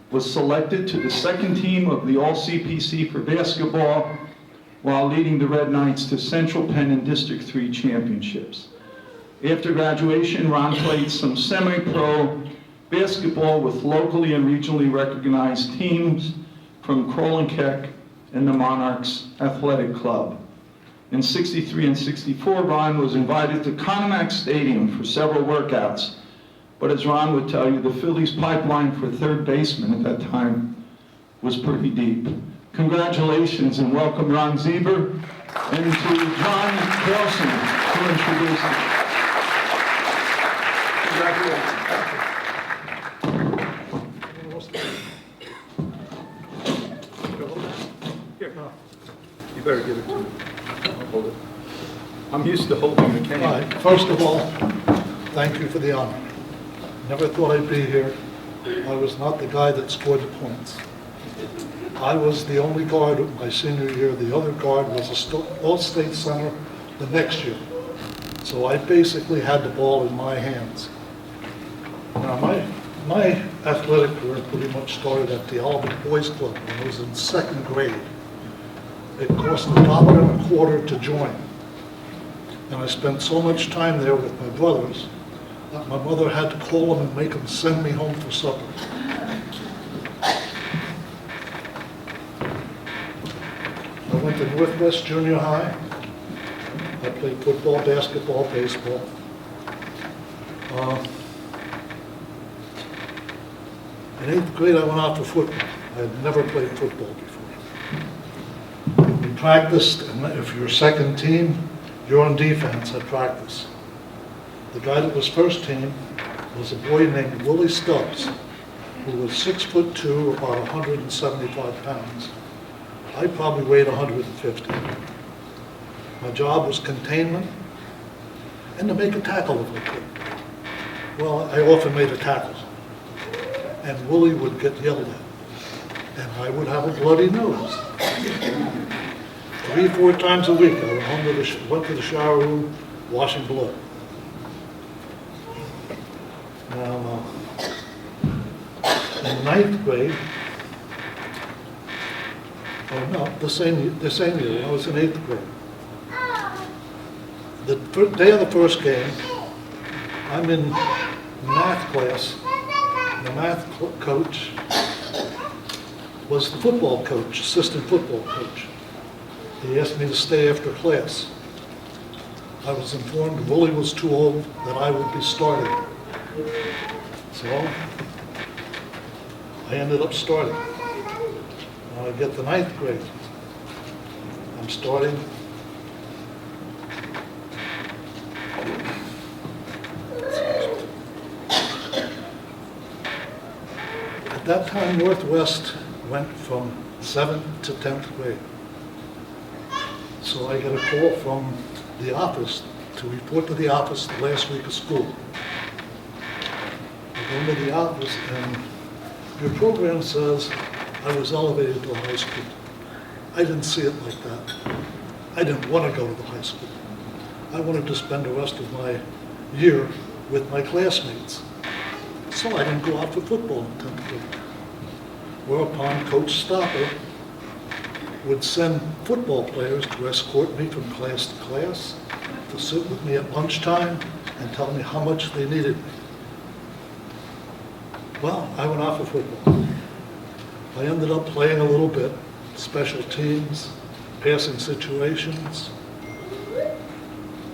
was selected to the 2nd team of the All-CPC for basketball while leading the Red Knights to Central Penn and District 3 championships. After graduation, Ron played some semi-pro basketball with locally and regionally recognized teams from Crowell & Keck and the Monarchs Athletic Club. In '63 and '64, Ron was invited to Conomac Stadium for several workouts. But as Ron would tell you, the Phillies' pipeline for third baseman at that time was pretty deep. Congratulations and welcome Ron Zeber, and to John Carlson to introduce him. Congratulations. You better give it to me. I'll hold it. I'm used to holding the cane. All right. First of all, thank you for the honor. Never thought I'd be here. I was not the guy that scored the points. I was the only guard my senior year. The other guard was a all-state center the next year. So I basically had the ball in my hands. Now, my athletic career pretty much started at the Albert Boys Club when I was in 2nd grade. It cost $1.25 to join. And I spent so much time there with my brothers that my mother had to call them and make them send me home for supper. I went to Northwest Junior High. I played football, basketball, baseball. In 8th grade, I went out for football. I had never played football before. We practiced, and if you're 2nd team, you're on defense at practice. The guy that was 1st team was a boy named Willie Scott, who was 6'2", about 175 pounds. I probably weighed 150. My job was containment and to make a tackle if I could. Well, I often made a tackle, and Willie would get yelled at, and I would have a bloody nose. 3-4 times a week, I went to the shower room, washing blood. Now, in 9th grade, the same year, when I was in 8th grade. The day of the first game, I'm in math class. The math coach was the football coach, assistant football coach. He asked me to stay after class. I was informed Willie was too old, that I would be starting. So I ended up starting. Now I get the 9th grade. I'm starting. At that time, Northwest went from 7th to 10th grade. So I get a call from the office to report to the office the last week of school. I go into the office and your program says I was elevated to high school. I didn't see it like that. I didn't want to go to the high school. I wanted to spend the rest of my year with my classmates. So I didn't go out for football in 10th grade. Whereupon Coach Stopper would send football players to escort me from class to class, to sit with me at lunchtime and tell me how much they needed me. Well, I went out for football. I ended up playing a little bit, special teams, passing situations,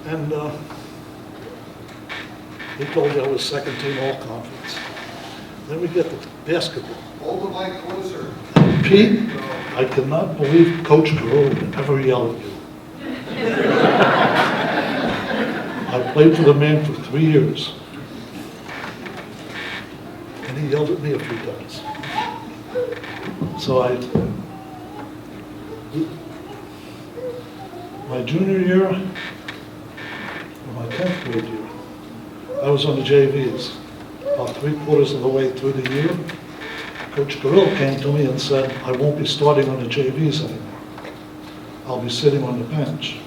and he told me I was second team all conference. Then we get to basketball. Hold the mic closer. Pete, I cannot believe Coach Carroll would ever yell at you. I played for the man for 3 years. And he yelled at me a few times. So my junior year, or my 10th grade year, I was on the JVs. About 3/4 of the way through the year, Coach Carroll came to me and said, I won't be starting on the JVs anymore. I'll be sitting on the bench.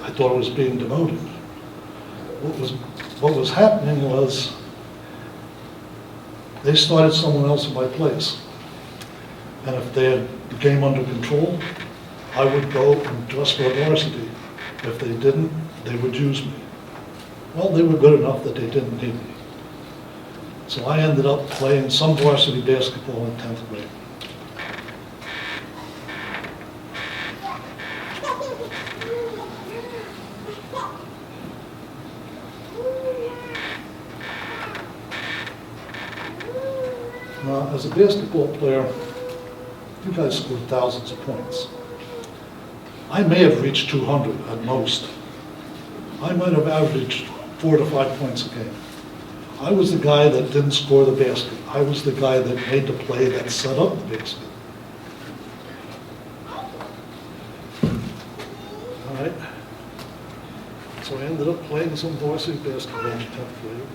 I thought I was being demoted. What was happening was they started someone else in my place. And if they had the game under control, I would go and dress for varsity. If they didn't, they would use me. Well, they were good enough that they didn't need me. So I ended up playing some varsity basketball in 10th grade. Now, as a basketball player, you guys scored thousands of points. I may have reached 200 at most. I might have averaged 4 to 5 points a game. I was the guy that didn't score the basket. I was the guy that made the play that set up the basket. All right. So I ended up playing some varsity basketball in 10th grade.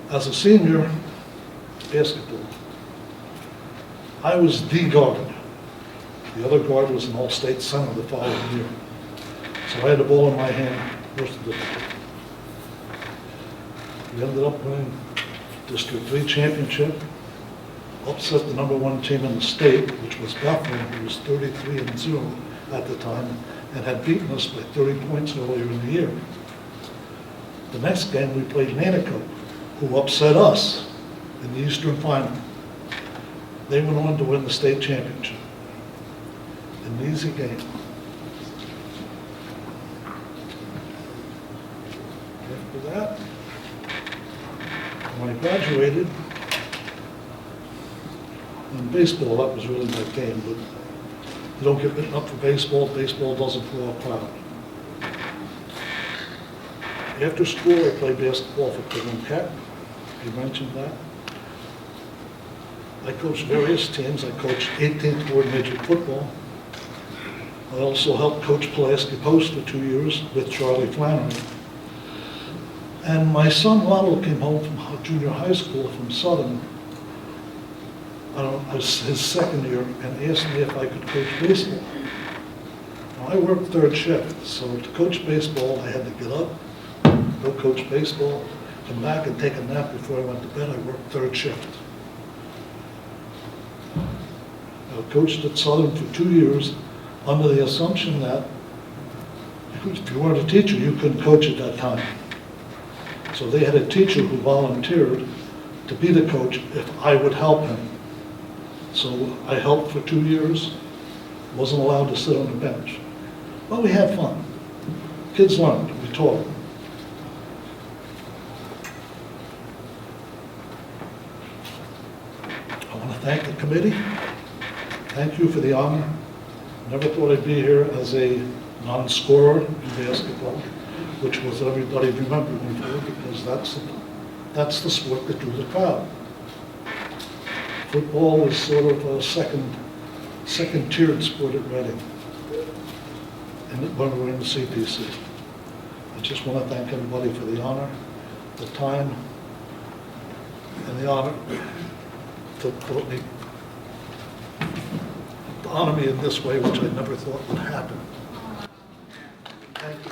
As a senior basketball, I was the guard. The other guard was an all-state center the following year. So I had the ball in my hand most of the time. We ended up winning District 3 championship, upset the #1 team in the state, which was Bethlehem, who was 33-0 at the time, and had beaten us by 30 points earlier in the year. The next game we played Nanticoke, who upset us in the Eastern Final. They went on to win the state championship. An easy game. After that, when I graduated, in baseball, that was really my game, but you don't get written up for baseball. Baseball doesn't draw a crowd. After school, I played basketball for Cleveland Cat. You mentioned that. I coached various teams. I coached 18th Ward Midget Football. I also helped coach Pulaski Post for 2 years with Charlie Flannery. And my son Ronald came home from junior high school from Southern, his second year, and asked me if I could coach baseball. Now, I worked third shift, so to coach baseball, I had to get up, go coach baseball, come back and take a nap before I went to bed. I worked third shift. I coached at Southern for 2 years under the assumption that If you weren't a teacher, you couldn't coach at that time. So they had a teacher who volunteered to be the coach if I would help him. So I helped for 2 years, wasn't allowed to sit on the bench. But we had fun. Kids learned, we taught them. I want to thank the committee. Thank you for the honor. Never thought I'd be here as a non-scorer in basketball, which was everybody remembered me for, because that's the sport that drew the crowd. Football was sort of a second-tiered sport at Reading, and when we were in the CPC. I just want to thank everybody for the honor, the time, and the honor to honor me in this way, which I never thought would happen. Thank you.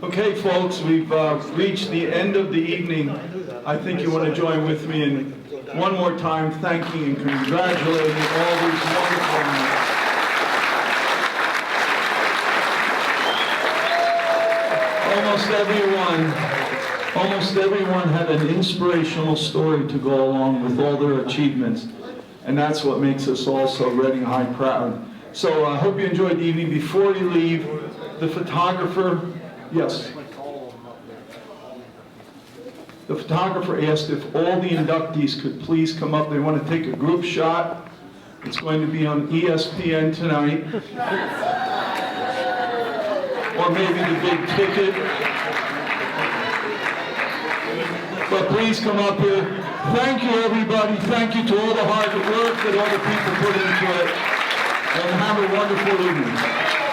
Okay, folks, we've reached the end of the evening. I think you want to join with me in one more time thanking and congratulating all these wonderful men. Almost everyone had an inspirational story to go along with all their achievements, and that's what makes us all so Reading High proud. So I hope you enjoyed the evening. Before you leave, the photographer, yes. The photographer asked if all the inductees could please come up. They want to take a group shot. It's going to be on ESPN tonight. Or maybe the big ticket. But please come up here. Thank you, everybody. Thank you to all the hard work that all the people put into it. And have a wonderful evening.